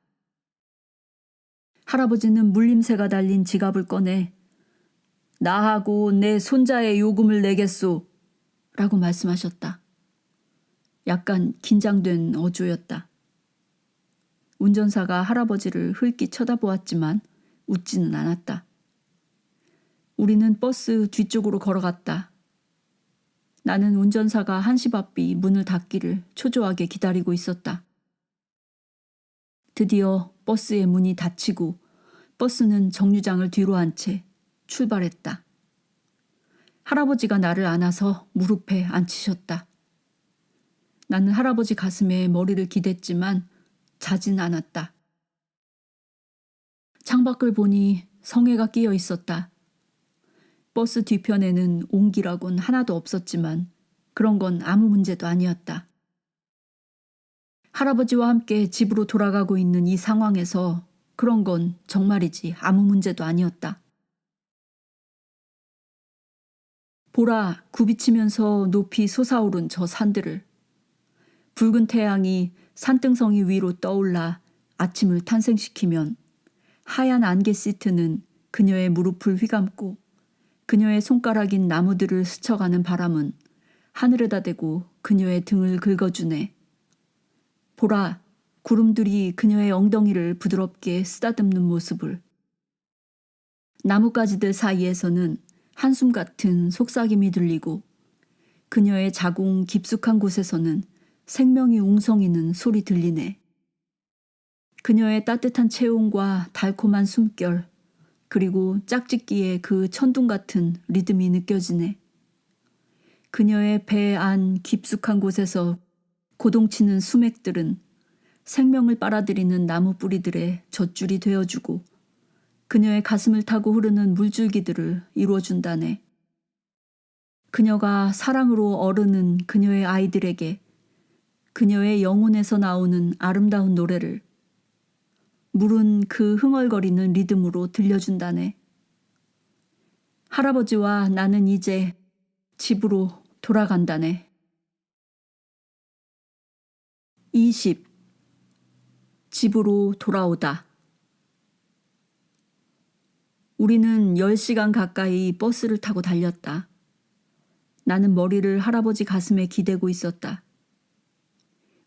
할아버지는 물림새가 달린 지갑을 꺼내 나하고 내 손자의 요금을 내겠소 라고 말씀하셨다. 약간 긴장된 어조였다. 운전사가 할아버지를 흘낏 쳐다보았지만 웃지는 않았다. 우리는 버스 뒤쪽으로 걸어갔다. 나는 운전사가 한시 바삐 문을 닫기를 초조하게 기다리고 있었다. 드디어 버스의 문이 닫히고 버스는 정류장을 뒤로 한 채 출발했다. 할아버지가 나를 안아서 무릎에 앉히셨다. 나는 할아버지 가슴에 머리를 기댔지만 자진 않았다. 창밖을 보니 성에가 끼어 있었다. 버스 뒤편에는 옹기라곤 하나도 없었지만 그런 건 아무 문제도 아니었다. 할아버지와 함께 집으로 돌아가고 있는 이 상황에서 그런 건 정말이지 아무 문제도 아니었다. 보라, 굽이치면서 높이 솟아오른 저 산들을. 붉은 태양이 산등성이 위로 떠올라 아침을 탄생시키면 하얀 안개 시트는 그녀의 무릎을 휘감고 그녀의 손가락인 나무들을 스쳐가는 바람은 하늘에다 대고 그녀의 등을 긁어주네. 보라, 구름들이 그녀의 엉덩이를 부드럽게 쓰다듬는 모습을. 나뭇가지들 사이에서는 한숨 같은 속삭임이 들리고 그녀의 자궁 깊숙한 곳에서는 생명이 웅성이는 소리 들리네. 그녀의 따뜻한 체온과 달콤한 숨결, 그리고 짝짓기의 그 천둥 같은 리듬이 느껴지네. 그녀의 배 안 깊숙한 곳에서 고동치는 수맥들은 생명을 빨아들이는 나무 뿌리들의 젖줄이 되어주고 그녀의 가슴을 타고 흐르는 물줄기들을 이루어준다네. 그녀가 사랑으로 어르는 그녀의 아이들에게 그녀의 영혼에서 나오는 아름다운 노래를 물은 그 흥얼거리는 리듬으로 들려준다네. 할아버지와 나는 이제 집으로 돌아간다네. 20. 집으로 돌아오다. 우리는 10시간 가까이 버스를 타고 달렸다. 나는 머리를 할아버지 가슴에 기대고 있었다.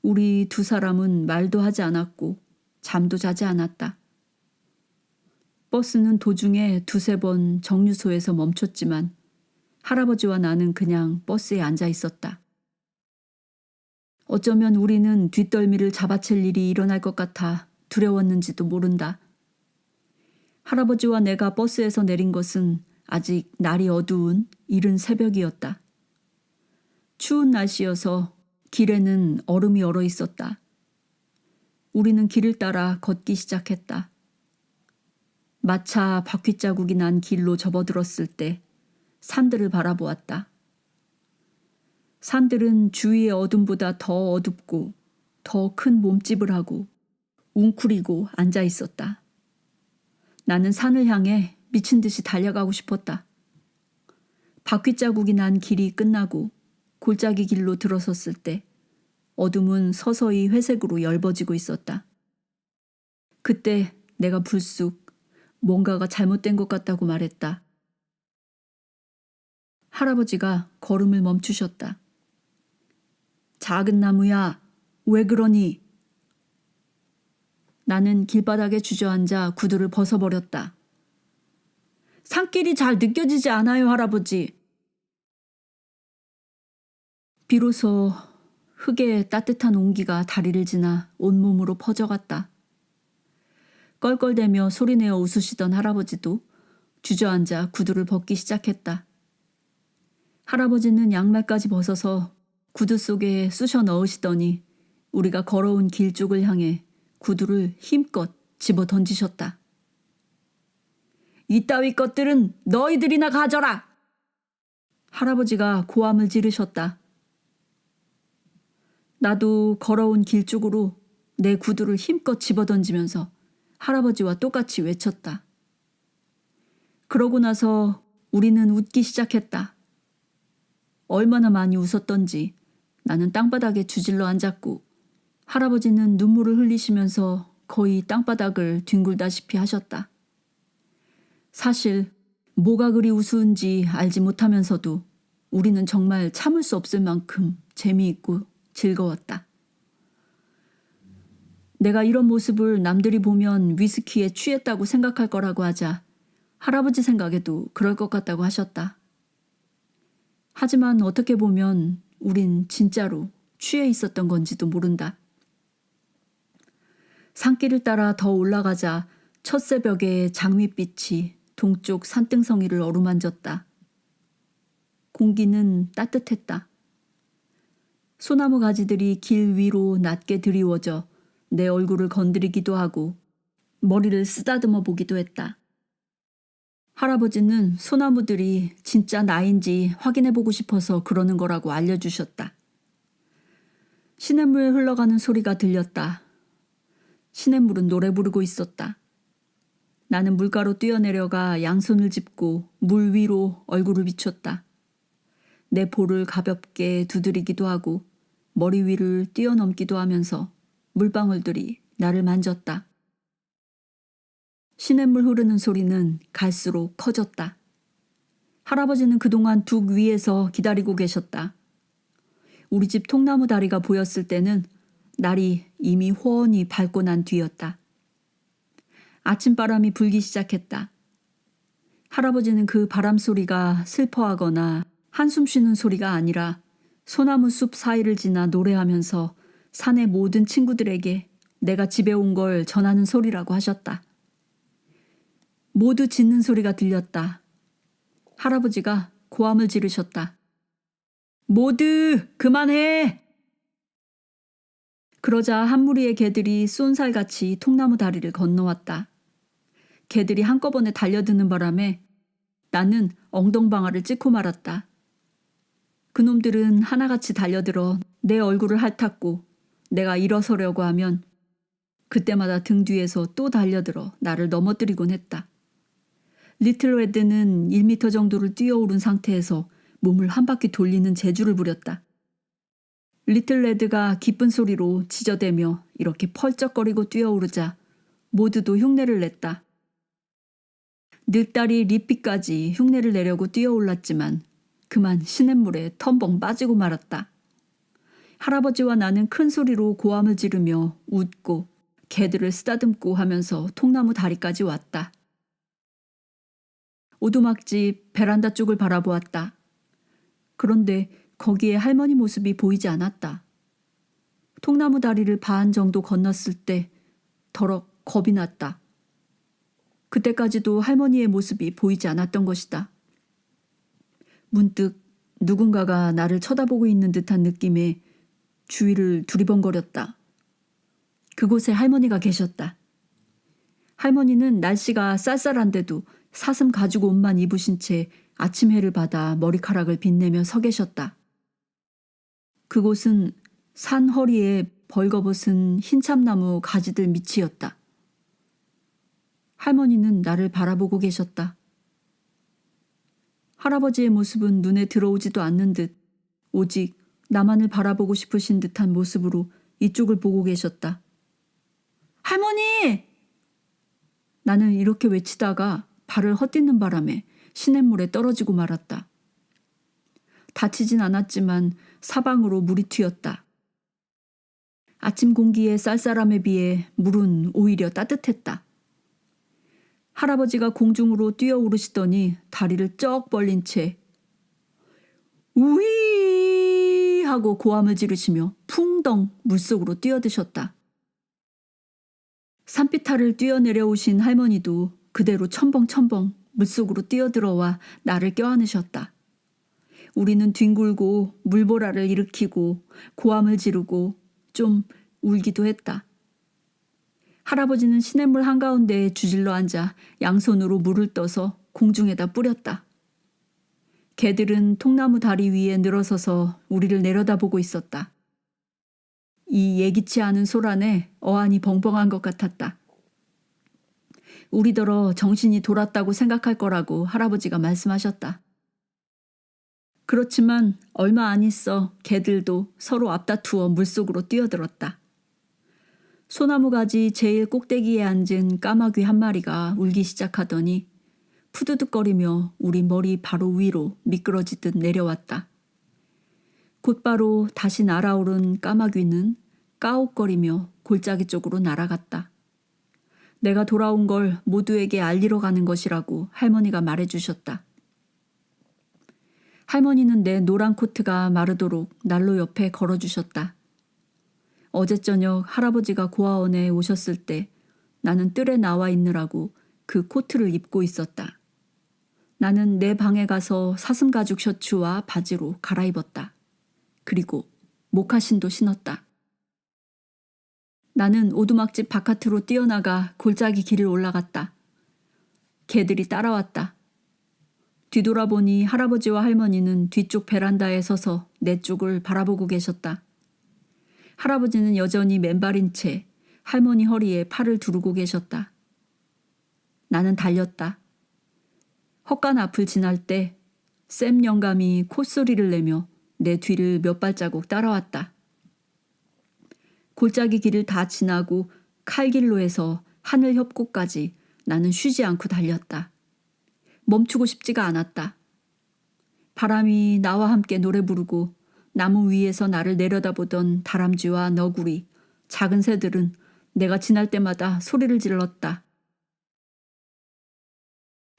우리 두 사람은 말도 하지 않았고 잠도 자지 않았다. 버스는 도중에 두세 번 정류소에서 멈췄지만 할아버지와 나는 그냥 버스에 앉아 있었다. 어쩌면 우리는 뒷덜미를 잡아챌 일이 일어날 것 같아 두려웠는지도 모른다. 할아버지와 내가 버스에서 내린 것은 아직 날이 어두운 이른 새벽이었다. 추운 날씨여서 길에는 얼음이 얼어 있었다. 우리는 길을 따라 걷기 시작했다. 마차 바퀴 자국이 난 길로 접어들었을 때 산들을 바라보았다. 산들은 주위의 어둠보다 더 어둡고 더 큰 몸집을 하고 웅크리고 앉아 있었다. 나는 산을 향해 미친 듯이 달려가고 싶었다. 바퀴 자국이 난 길이 끝나고 골짜기 길로 들어섰을 때 어둠은 서서히 회색으로 엷어지고 있었다. 그때 내가 불쑥 뭔가가 잘못된 것 같다고 말했다. 할아버지가 걸음을 멈추셨다. 작은 나무야, 왜 그러니? 나는 길바닥에 주저앉아 구두를 벗어버렸다. 산길이 잘 느껴지지 않아요, 할아버지. 비로소 흙의 따뜻한 온기가 다리를 지나 온몸으로 퍼져갔다. 껄껄대며 소리내어 웃으시던 할아버지도 주저앉아 구두를 벗기 시작했다. 할아버지는 양말까지 벗어서 구두 속에 쑤셔 넣으시더니 우리가 걸어온 길 쪽을 향해 구두를 힘껏 집어 던지셨다. 이따위 것들은 너희들이나 가져라! 할아버지가 고함을 지르셨다. 나도 걸어온 길 쪽으로 내 구두를 힘껏 집어 던지면서 할아버지와 똑같이 외쳤다. 그러고 나서 우리는 웃기 시작했다. 얼마나 많이 웃었던지 나는 땅바닥에 주질러 앉았고 할아버지는 눈물을 흘리시면서 거의 땅바닥을 뒹굴다시피 하셨다. 사실 뭐가 그리 우스운지 알지 못하면서도 우리는 정말 참을 수 없을 만큼 재미있고 즐거웠다. 내가 이런 모습을 남들이 보면 위스키에 취했다고 생각할 거라고 하자 할아버지 생각에도 그럴 것 같다고 하셨다. 하지만 어떻게 보면 우린 진짜로 취해 있었던 건지도 모른다. 산길을 따라 더 올라가자 첫 새벽에 장밋빛이 동쪽 산등성이를 어루만졌다. 공기는 따뜻했다. 소나무 가지들이 길 위로 낮게 드리워져 내 얼굴을 건드리기도 하고 머리를 쓰다듬어 보기도 했다. 할아버지는 소나무들이 진짜 나인지 확인해 보고 싶어서 그러는 거라고 알려주셨다. 시냇물에 흘러가는 소리가 들렸다. 시냇물은 노래 부르고 있었다. 나는 물가로 뛰어내려가 양손을 짚고 물 위로 얼굴을 비췄다. 내 볼을 가볍게 두드리기도 하고 머리 위를 뛰어넘기도 하면서 물방울들이 나를 만졌다. 시냇물 흐르는 소리는 갈수록 커졌다. 할아버지는 그동안 둑 위에서 기다리고 계셨다. 우리 집 통나무 다리가 보였을 때는 날이 이미 훤히 밝고 난 뒤였다. 아침바람이 불기 시작했다. 할아버지는 그 바람 소리가 슬퍼하거나 한숨 쉬는 소리가 아니라 소나무 숲 사이를 지나 노래하면서 산의 모든 친구들에게 내가 집에 온 걸 전하는 소리라고 하셨다. 모두 짖는 소리가 들렸다. 할아버지가 고함을 지르셨다. 모두 그만해! 그러자 한 무리의 개들이 쏜살같이 통나무 다리를 건너왔다. 개들이 한꺼번에 달려드는 바람에 나는 엉덩방아를 찍고 말았다. 그놈들은 하나같이 달려들어 내 얼굴을 핥았고 내가 일어서려고 하면 그때마다 등 뒤에서 또 달려들어 나를 넘어뜨리곤 했다. 리틀 레드는 1m 정도를 뛰어오른 상태에서 몸을 한 바퀴 돌리는 재주를 부렸다. 리틀 레드가 기쁜 소리로 지저대며 이렇게 펄쩍거리고 뛰어오르자 모두도 흉내를 냈다. 늙다리 리피까지 흉내를 내려고 뛰어올랐지만 그만 시냇물에 텀벙 빠지고 말았다. 할아버지와 나는 큰 소리로 고함을 지르며 웃고 개들을 쓰다듬고 하면서 통나무 다리까지 왔다. 오두막집 베란다 쪽을 바라보았다. 그런데 거기에 할머니 모습이 보이지 않았다. 통나무 다리를 반 정도 건넜을 때 더럭 겁이 났다. 그때까지도 할머니의 모습이 보이지 않았던 것이다. 문득 누군가가 나를 쳐다보고 있는 듯한 느낌에 주위를 두리번거렸다. 그곳에 할머니가 계셨다. 할머니는 날씨가 쌀쌀한데도 사슴 가죽 옷만 입으신 채 아침 해를 받아 머리카락을 빛내며 서 계셨다. 그곳은 산 허리에 벌거벗은 흰참나무 가지들 밑이었다. 할머니는 나를 바라보고 계셨다. 할아버지의 모습은 눈에 들어오지도 않는 듯 오직 나만을 바라보고 싶으신 듯한 모습으로 이쪽을 보고 계셨다. 할머니! 나는 이렇게 외치다가 발을 헛디는 바람에 시냇물에 떨어지고 말았다. 다치진 않았지만 사방으로 물이 튀었다. 아침 공기의 쌀쌀함에 비해 물은 오히려 따뜻했다. 할아버지가 공중으로 뛰어오르시더니 다리를 쩍 벌린 채 우이 하고 고함을 지르시며 풍덩 물속으로 뛰어드셨다. 산비탈을 뛰어내려오신 할머니도 그대로 첨벙첨벙 물속으로 뛰어들어와 나를 껴안으셨다. 우리는 뒹굴고 물보라를 일으키고 고함을 지르고 좀 울기도 했다. 할아버지는 시냇물 한가운데에 주질러 앉아 양손으로 물을 떠서 공중에다 뿌렸다. 개들은 통나무 다리 위에 늘어서서 우리를 내려다보고 있었다. 이 예기치 않은 소란에 어안이 벙벙한 것 같았다. 우리더러 정신이 돌았다고 생각할 거라고 할아버지가 말씀하셨다. 그렇지만 얼마 안 있어 개들도 서로 앞다투어 물속으로 뛰어들었다. 소나무 가지 제일 꼭대기에 앉은 까마귀 한 마리가 울기 시작하더니 푸드득거리며 우리 머리 바로 위로 미끄러지듯 내려왔다. 곧바로 다시 날아오른 까마귀는 까옥거리며 골짜기 쪽으로 날아갔다. 내가 돌아온 걸 모두에게 알리러 가는 것이라고 할머니가 말해주셨다. 할머니는 내 노란 코트가 마르도록 난로 옆에 걸어주셨다. 어제 저녁 할아버지가 고아원에 오셨을 때 나는 뜰에 나와 있느라고 그 코트를 입고 있었다. 나는 내 방에 가서 사슴 가죽 셔츠와 바지로 갈아입었다. 그리고 모카신도 신었다. 나는 오두막집 바깥으로 뛰어나가 골짜기 길을 올라갔다. 개들이 따라왔다. 뒤돌아보니 할아버지와 할머니는 뒤쪽 베란다에 서서 내 쪽을 바라보고 계셨다. 할아버지는 여전히 맨발인 채 할머니 허리에 팔을 두르고 계셨다. 나는 달렸다. 헛간 앞을 지날 때 샘 영감이 콧소리를 내며 내 뒤를 몇 발자국 따라왔다. 골짜기 길을 다 지나고 칼길로에서 하늘 협곡까지 나는 쉬지 않고 달렸다. 멈추고 싶지가 않았다. 바람이 나와 함께 노래 부르고 나무 위에서 나를 내려다보던 다람쥐와 너구리, 작은 새들은 내가 지날 때마다 소리를 질렀다.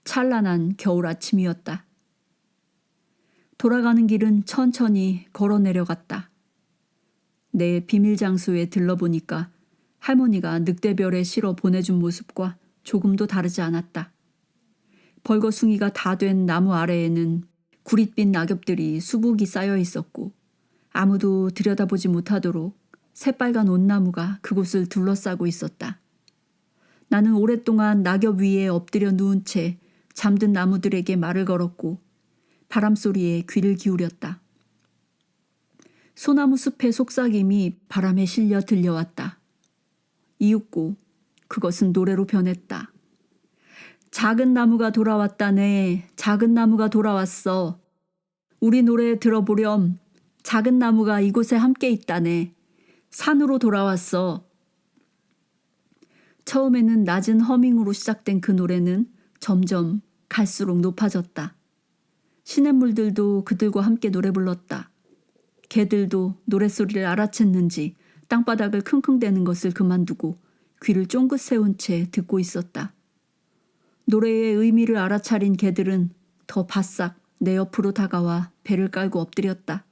찬란한 겨울 아침이었다. 돌아가는 길은 천천히 걸어 내려갔다. 내 비밀 장소에 들러보니까 할머니가 늑대별에 실어 보내준 모습과 조금도 다르지 않았다. 벌거숭이가 다 된 나무 아래에는 구릿빛 낙엽들이 수북이 쌓여 있었고 아무도 들여다보지 못하도록 새빨간 온나무가 그곳을 둘러싸고 있었다. 나는 오랫동안 낙엽 위에 엎드려 누운 채 잠든 나무들에게 말을 걸었고 바람소리에 귀를 기울였다. 소나무 숲의 속삭임이 바람에 실려 들려왔다. 이윽고 그것은 노래로 변했다. 작은 나무가 돌아왔다네. 작은 나무가 돌아왔어. 우리 노래 들어보렴. 작은 나무가 이곳에 함께 있다네. 산으로 돌아왔어. 처음에는 낮은 허밍으로 시작된 그 노래는 점점 갈수록 높아졌다. 시냇물들도 그들과 함께 노래 불렀다. 개들도 노랫소리를 알아챘는지 땅바닥을 킁킁대는 것을 그만두고 귀를 쫑긋 세운 채 듣고 있었다. 노래의 의미를 알아차린 개들은 더 바싹 내 옆으로 다가와 배를 깔고 엎드렸다.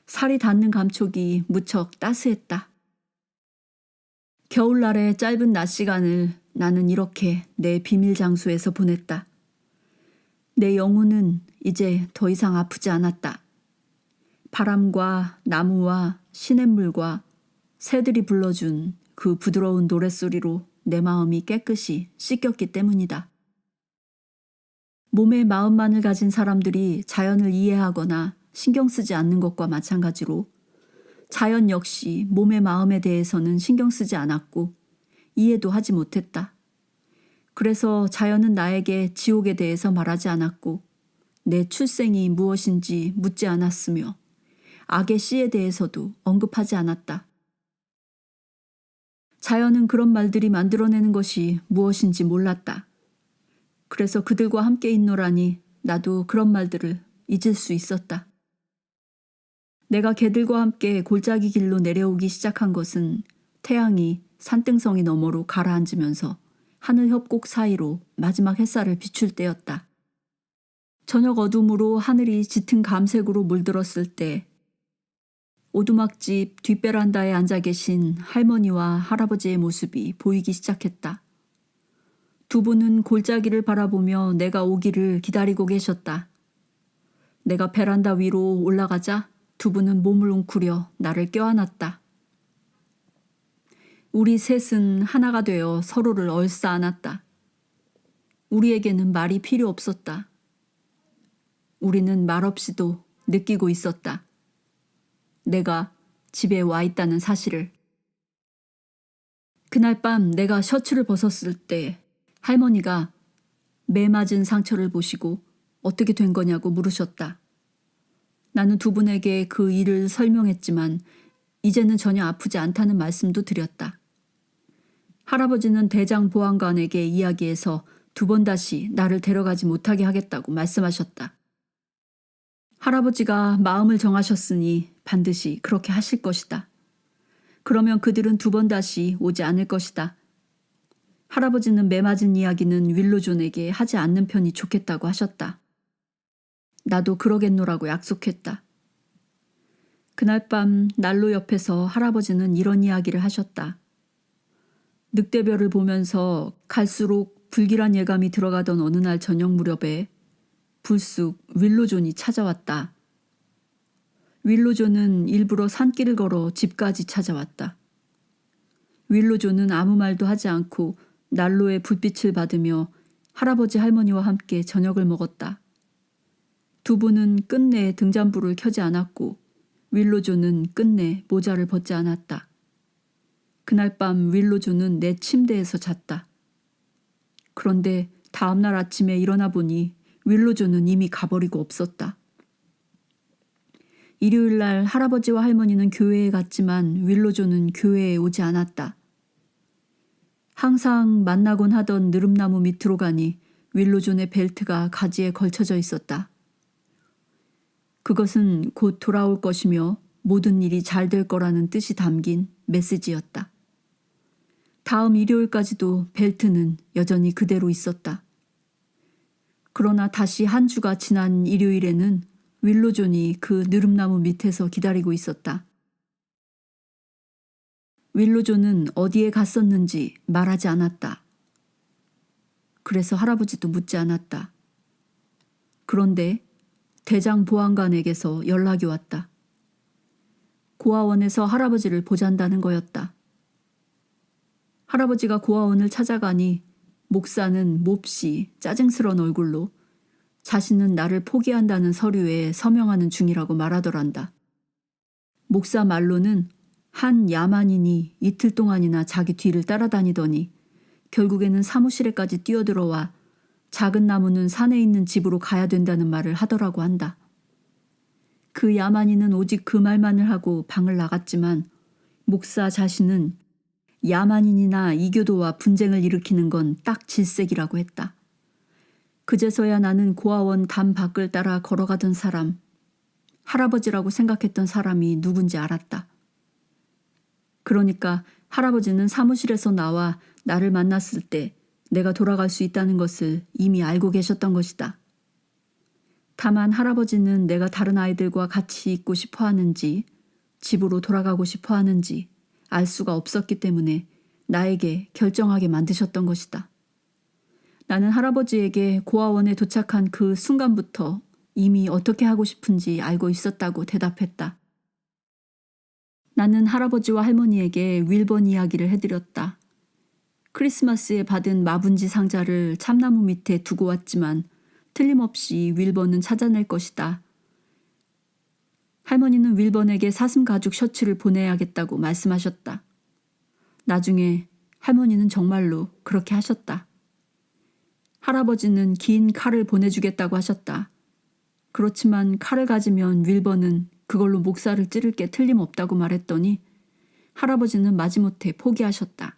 살이 닿는 감촉이 무척 따스했다. 겨울날의 짧은 낮 시간을 나는 이렇게 내 비밀 장소에서 보냈다. 내 영혼은 이제 더 이상 아프지 않았다. 바람과 나무와 시냇물과 새들이 불러준 그 부드러운 노랫소리로 내 마음이 깨끗이 씻겼기 때문이다. 몸의 마음만을 가진 사람들이 자연을 이해하거나 신경 쓰지 않는 것과 마찬가지로 자연 역시 몸의 마음에 대해서는 신경 쓰지 않았고 이해도 하지 못했다. 그래서 자연은 나에게 지옥에 대해서 말하지 않았고 내 출생이 무엇인지 묻지 않았으며 악의 씨에 대해서도 언급하지 않았다. 자연은 그런 말들이 만들어내는 것이 무엇인지 몰랐다. 그래서 그들과 함께 있노라니 나도 그런 말들을 잊을 수 있었다. 내가 개들과 함께 골짜기 길로 내려오기 시작한 것은 태양이 산등성이 너머로 가라앉으면서 하늘 협곡 사이로 마지막 햇살을 비출 때였다. 저녁 어둠으로 하늘이 짙은 감색으로 물들었을 때 오두막집 뒷베란다에 앉아 계신 할머니와 할아버지의 모습이 보이기 시작했다. 두 분은 골짜기를 바라보며 내가 오기를 기다리고 계셨다. 내가 베란다 위로 올라가자 두 분은 몸을 웅크려 나를 껴안았다. 우리 셋은 하나가 되어 서로를 얼싸안았다. 우리에게는 말이 필요 없었다. 우리는 말없이도 느끼고 있었다. 내가 집에 와 있다는 사실을. 그날 밤 내가 셔츠를 벗었을 때 할머니가 매 맞은 상처를 보시고 어떻게 된 거냐고 물으셨다. 나는 두 분에게 그 일을 설명했지만 이제는 전혀 아프지 않다는 말씀도 드렸다. 할아버지는 대장 보안관에게 이야기해서 두 번 다시 나를 데려가지 못하게 하겠다고 말씀하셨다. 할아버지가 마음을 정하셨으니 반드시 그렇게 하실 것이다. 그러면 그들은 두 번 다시 오지 않을 것이다. 할아버지는 매맞은 이야기는 윌로존에게 하지 않는 편이 좋겠다고 하셨다. 나도 그러겠노라고 약속했다. 그날 밤 난로 옆에서 할아버지는 이런 이야기를 하셨다. 늑대별을 보면서 갈수록 불길한 예감이 들어가던 어느 날 저녁 무렵에 불쑥 윌로존이 찾아왔다. 윌로존은 일부러 산길을 걸어 집까지 찾아왔다. 윌로존은 아무 말도 하지 않고 난로의 불빛을 받으며 할아버지 할머니와 함께 저녁을 먹었다. 두 분은 끝내 등잔불을 켜지 않았고 윌로존은 끝내 모자를 벗지 않았다. 그날 밤 윌로존은 내 침대에서 잤다. 그런데 다음날 아침에 일어나 보니 윌로존은 이미 가버리고 없었다. 일요일날 할아버지와 할머니는 교회에 갔지만 윌로존은 교회에 오지 않았다. 항상 만나곤 하던 느릅나무 밑으로 가니 윌로존의 벨트가 가지에 걸쳐져 있었다. 그것은 곧 돌아올 것이며 모든 일이 잘 될 거라는 뜻이 담긴 메시지였다. 다음 일요일까지도 벨트는 여전히 그대로 있었다. 그러나 다시 한 주가 지난 일요일에는 윌로존이 그 느릅나무 밑에서 기다리고 있었다. 윌로존은 어디에 갔었는지 말하지 않았다. 그래서 할아버지도 묻지 않았다. 그런데 대장 보안관에게서 연락이 왔다. 고아원에서 할아버지를 보잔다는 거였다. 할아버지가 고아원을 찾아가니 목사는 몹시 짜증스러운 얼굴로 자신은 나를 포기한다는 서류에 서명하는 중이라고 말하더란다. 목사 말로는 한 야만인이 이틀 동안이나 자기 뒤를 따라다니더니 결국에는 사무실에까지 뛰어들어와 작은 나무는 산에 있는 집으로 가야 된다는 말을 하더라고 한다. 그 야만인은 오직 그 말만을 하고 방을 나갔지만 목사 자신은 야만인이나 이교도와 분쟁을 일으키는 건 딱 질색이라고 했다. 그제서야 나는 고아원 담 밖을 따라 걸어가던 사람, 할아버지라고 생각했던 사람이 누군지 알았다. 그러니까 할아버지는 사무실에서 나와 나를 만났을 때 내가 돌아갈 수 있다는 것을 이미 알고 계셨던 것이다. 다만 할아버지는 내가 다른 아이들과 같이 있고 싶어 하는지 집으로 돌아가고 싶어 하는지 알 수가 없었기 때문에 나에게 결정하게 만드셨던 것이다. 나는 할아버지에게 고아원에 도착한 그 순간부터 이미 어떻게 하고 싶은지 알고 있었다고 대답했다. 나는 할아버지와 할머니에게 윌번 이야기를 해드렸다. 크리스마스에 받은 마분지 상자를 참나무 밑에 두고 왔지만 틀림없이 윌번은 찾아낼 것이다. 할머니는 윌번에게 사슴 가죽 셔츠를 보내야겠다고 말씀하셨다. 나중에 할머니는 정말로 그렇게 하셨다. 할아버지는 긴 칼을 보내주겠다고 하셨다. 그렇지만 칼을 가지면 윌번은 그걸로 목살을 찌를 게 틀림없다고 말했더니 할아버지는 마지못해 포기하셨다.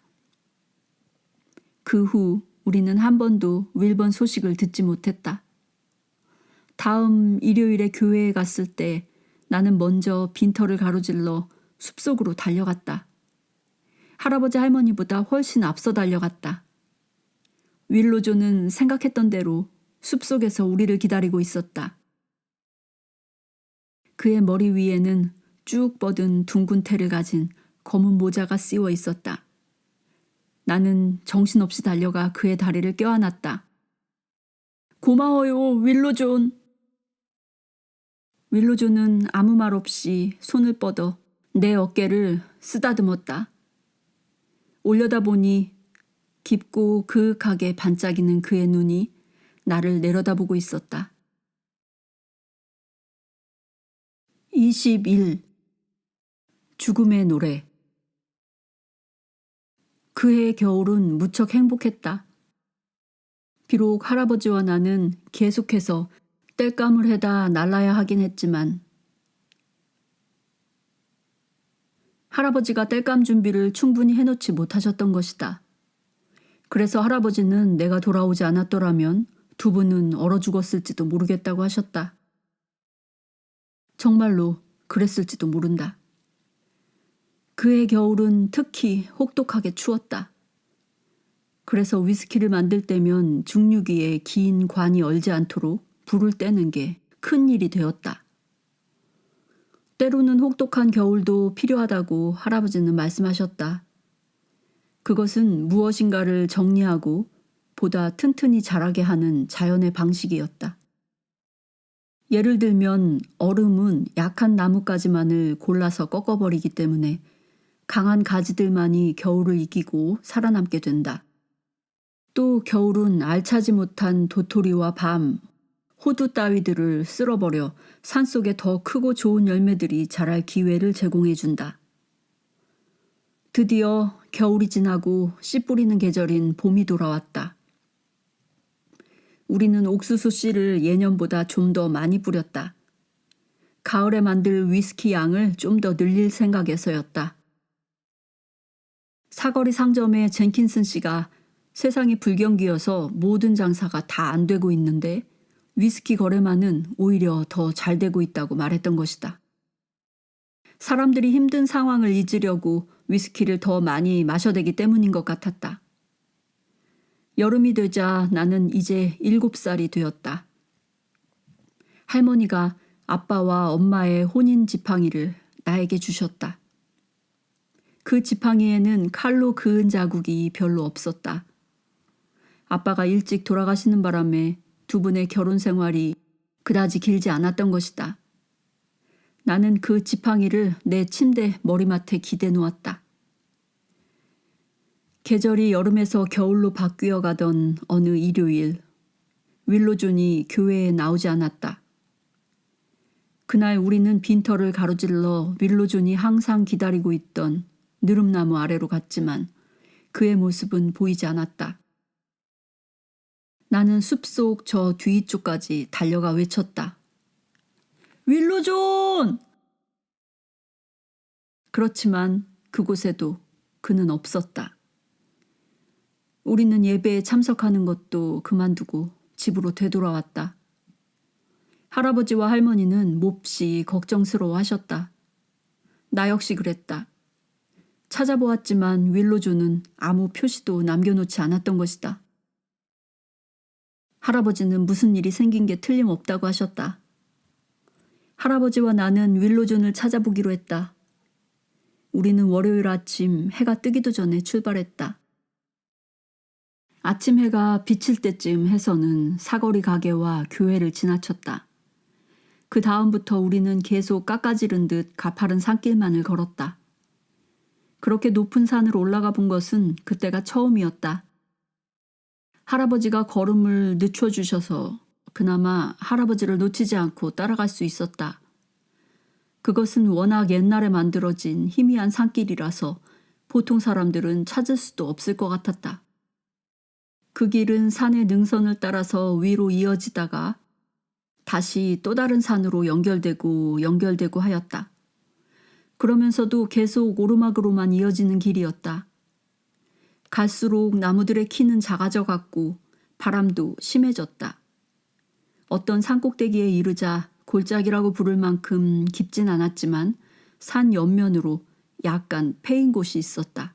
그 후 우리는 한 번도 윌번 소식을 듣지 못했다. 다음 일요일에 교회에 갔을 때 나는 먼저 빈터를 가로질러 숲속으로 달려갔다. 할아버지 할머니보다 훨씬 앞서 달려갔다. 윌로존은 생각했던 대로 숲속에서 우리를 기다리고 있었다. 그의 머리 위에는 쭉 뻗은 둥근 태를 가진 검은 모자가 씌워 있었다. 나는 정신없이 달려가 그의 다리를 껴안았다. 고마워요, 윌로존. 윌로존은 아무 말 없이 손을 뻗어 내 어깨를 쓰다듬었다. 올려다보니 깊고 그윽하게 반짝이는 그의 눈이 나를 내려다보고 있었다. 21. 죽음의 노래. 그해 겨울은 무척 행복했다. 비록 할아버지와 나는 계속해서 땔감을 해다 날라야 하긴 했지만 할아버지가 땔감 준비를 충분히 해놓지 못하셨던 것이다. 그래서 할아버지는 내가 돌아오지 않았더라면 두 분은 얼어 죽었을지도 모르겠다고 하셨다. 정말로 그랬을지도 모른다. 그해 겨울은 특히 혹독하게 추웠다. 그래서 위스키를 만들 때면 중류기에 긴 관이 얼지 않도록 불을 떼는 게 큰 일이 되었다. 때로는 혹독한 겨울도 필요하다고 할아버지는 말씀하셨다. 그것은 무엇인가를 정리하고 보다 튼튼히 자라게 하는 자연의 방식이었다. 예를 들면 얼음은 약한 나뭇가지만을 골라서 꺾어버리기 때문에 강한 가지들만이 겨울을 이기고 살아남게 된다. 또 겨울은 알차지 못한 도토리와 밤, 호두 따위들을 쓸어버려 산속에 더 크고 좋은 열매들이 자랄 기회를 제공해준다. 드디어 겨울이 지나고 씨 뿌리는 계절인 봄이 돌아왔다. 우리는 옥수수 씨를 예년보다 좀 더 많이 뿌렸다. 가을에 만들 위스키 양을 좀 더 늘릴 생각에서였다. 사거리 상점의 젠킨슨 씨가 세상이 불경기여서 모든 장사가 다 안 되고 있는데 위스키 거래만은 오히려 더 잘 되고 있다고 말했던 것이다. 사람들이 힘든 상황을 잊으려고 위스키를 더 많이 마셔대기 때문인 것 같았다. 여름이 되자 나는 이제 7살이 되었다. 할머니가 아빠와 엄마의 혼인 지팡이를 나에게 주셨다. 그 지팡이에는 칼로 그은 자국이 별로 없었다. 아빠가 일찍 돌아가시는 바람에 두 분의 결혼 생활이 그다지 길지 않았던 것이다. 나는 그 지팡이를 내 침대 머리맡에 기대 놓았다. 계절이 여름에서 겨울로 바뀌어 가던 어느 일요일, 윌로존이 교회에 나오지 않았다. 그날 우리는 빈터를 가로질러 윌로존이 항상 기다리고 있던 느릅나무 아래로 갔지만 그의 모습은 보이지 않았다. 나는 숲속 저 뒤쪽까지 달려가 외쳤다. 윌로존! 그렇지만 그곳에도 그는 없었다. 우리는 예배에 참석하는 것도 그만두고 집으로 되돌아왔다. 할아버지와 할머니는 몹시 걱정스러워 하셨다. 나 역시 그랬다. 찾아보았지만 윌로존은 아무 표시도 남겨놓지 않았던 것이다. 할아버지는 무슨 일이 생긴 게 틀림없다고 하셨다. 할아버지와 나는 윌로존을 찾아보기로 했다. 우리는 월요일 아침 해가 뜨기도 전에 출발했다. 아침 해가 비칠 때쯤 해서는 사거리 가게와 교회를 지나쳤다. 그 다음부터 우리는 계속 깎아지른 듯 가파른 산길만을 걸었다. 그렇게 높은 산을 올라가 본 것은 그때가 처음이었다. 할아버지가 걸음을 늦춰주셔서 그나마 할아버지를 놓치지 않고 따라갈 수 있었다. 그것은 워낙 옛날에 만들어진 희미한 산길이라서 보통 사람들은 찾을 수도 없을 것 같았다. 그 길은 산의 능선을 따라서 위로 이어지다가 다시 또 다른 산으로 연결되고 하였다. 그러면서도 계속 오르막으로만 이어지는 길이었다. 갈수록 나무들의 키는 작아져 갔고 바람도 심해졌다. 어떤 산꼭대기에 이르자 골짜기라고 부를 만큼 깊진 않았지만 산 옆면으로 약간 패인 곳이 있었다.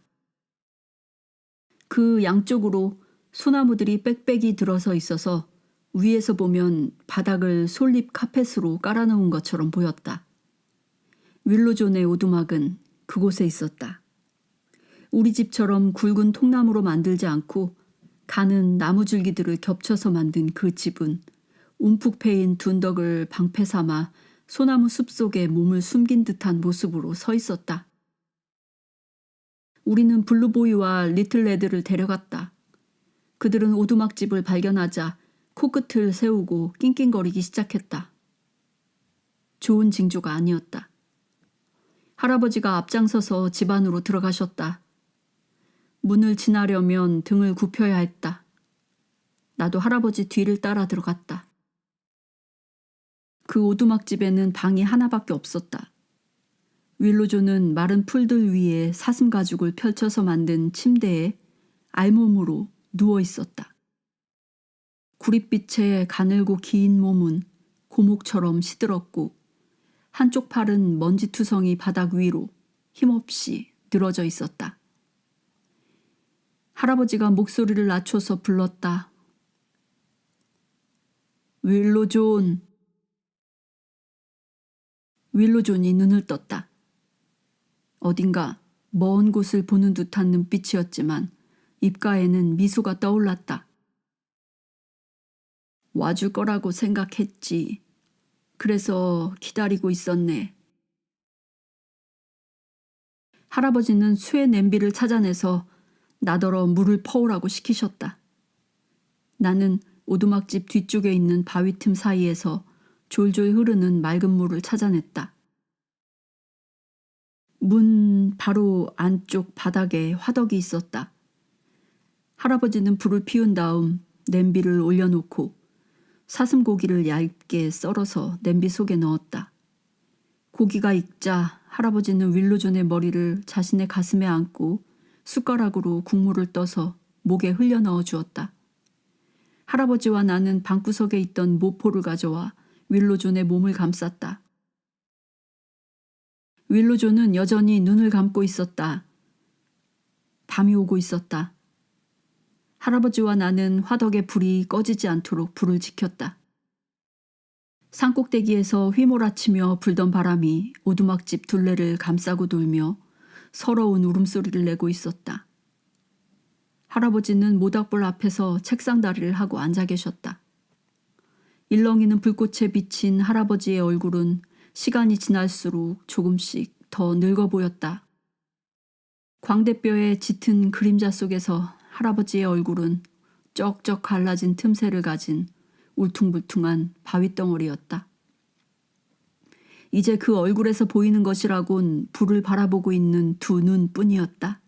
그 양쪽으로 소나무들이 빽빽이 들어서 있어서 위에서 보면 바닥을 솔잎 카펫으로 깔아놓은 것처럼 보였다. 윌로존의 오두막은 그곳에 있었다. 우리 집처럼 굵은 통나무로 만들지 않고 가는 나무줄기들을 겹쳐서 만든 그 집은 움푹 패인 둔덕을 방패 삼아 소나무 숲속에 몸을 숨긴 듯한 모습으로 서 있었다. 우리는 블루보이와 리틀레드를 데려갔다. 그들은 오두막집을 발견하자 코끝을 세우고 낑낑거리기 시작했다. 좋은 징조가 아니었다. 할아버지가 앞장서서 집 안으로 들어가셨다. 문을 지나려면 등을 굽혀야 했다. 나도 할아버지 뒤를 따라 들어갔다. 그 오두막집에는 방이 하나밖에 없었다. 윌로조는 마른 풀들 위에 사슴 가죽을 펼쳐서 만든 침대에 알몸으로 누워 있었다. 구릿빛에 가늘고 긴 몸은 고목처럼 시들었고 한쪽 팔은 먼지투성이 바닥 위로 힘없이 늘어져 있었다. 할아버지가 목소리를 낮춰서 불렀다. 윌로존. 윌로존이 눈을 떴다. 어딘가 먼 곳을 보는 듯한 눈빛이었지만 입가에는 미소가 떠올랐다. 와줄 거라고 생각했지. 그래서 기다리고 있었네. 할아버지는 쇠 냄비를 찾아내서 나더러 물을 퍼오라고 시키셨다. 나는 오두막집 뒤쪽에 있는 바위 틈 사이에서 졸졸 흐르는 맑은 물을 찾아냈다. 문 바로 안쪽 바닥에 화덕이 있었다. 할아버지는 불을 피운 다음 냄비를 올려놓고 사슴고기를 얇게 썰어서 냄비 속에 넣었다. 고기가 익자 할아버지는 윌로존의 머리를 자신의 가슴에 안고 숟가락으로 국물을 떠서 목에 흘려 넣어 주었다. 할아버지와 나는 방구석에 있던 모포를 가져와 윌로존의 몸을 감쌌다. 윌로존은 여전히 눈을 감고 있었다. 밤이 오고 있었다. 할아버지와 나는 화덕의 불이 꺼지지 않도록 불을 지켰다. 산꼭대기에서 휘몰아치며 불던 바람이 오두막집 둘레를 감싸고 돌며 서러운 울음소리를 내고 있었다. 할아버지는 모닥불 앞에서 책상다리를 하고 앉아 계셨다. 일렁이는 불꽃에 비친 할아버지의 얼굴은 시간이 지날수록 조금씩 더 늙어 보였다. 광대뼈의 짙은 그림자 속에서 할아버지의 얼굴은 쩍쩍 갈라진 틈새를 가진 울퉁불퉁한 바위덩어리였다. 이제 그 얼굴에서 보이는 것이라곤 불을 바라보고 있는 두 눈뿐이었다.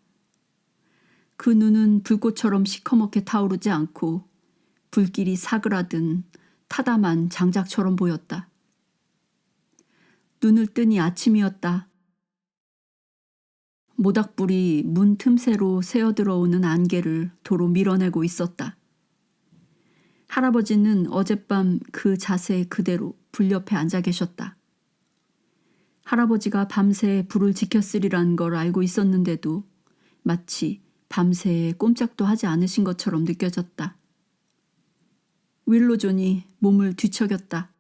그 눈은 불꽃처럼 시커멓게 타오르지 않고 불길이 사그라든 타담한 장작처럼 보였다. 눈을 뜨니 아침이었다. 모닥불이 문 틈새로 새어들어오는 안개를 도로 밀어내고 있었다. 할아버지는 어젯밤 그 자세 그대로 불 옆에 앉아 계셨다. 할아버지가 밤새 불을 지켰으리란 걸 알고 있었는데도 마치 밤새 꼼짝도 하지 않으신 것처럼 느껴졌다. 윌로존이 몸을 뒤척였다.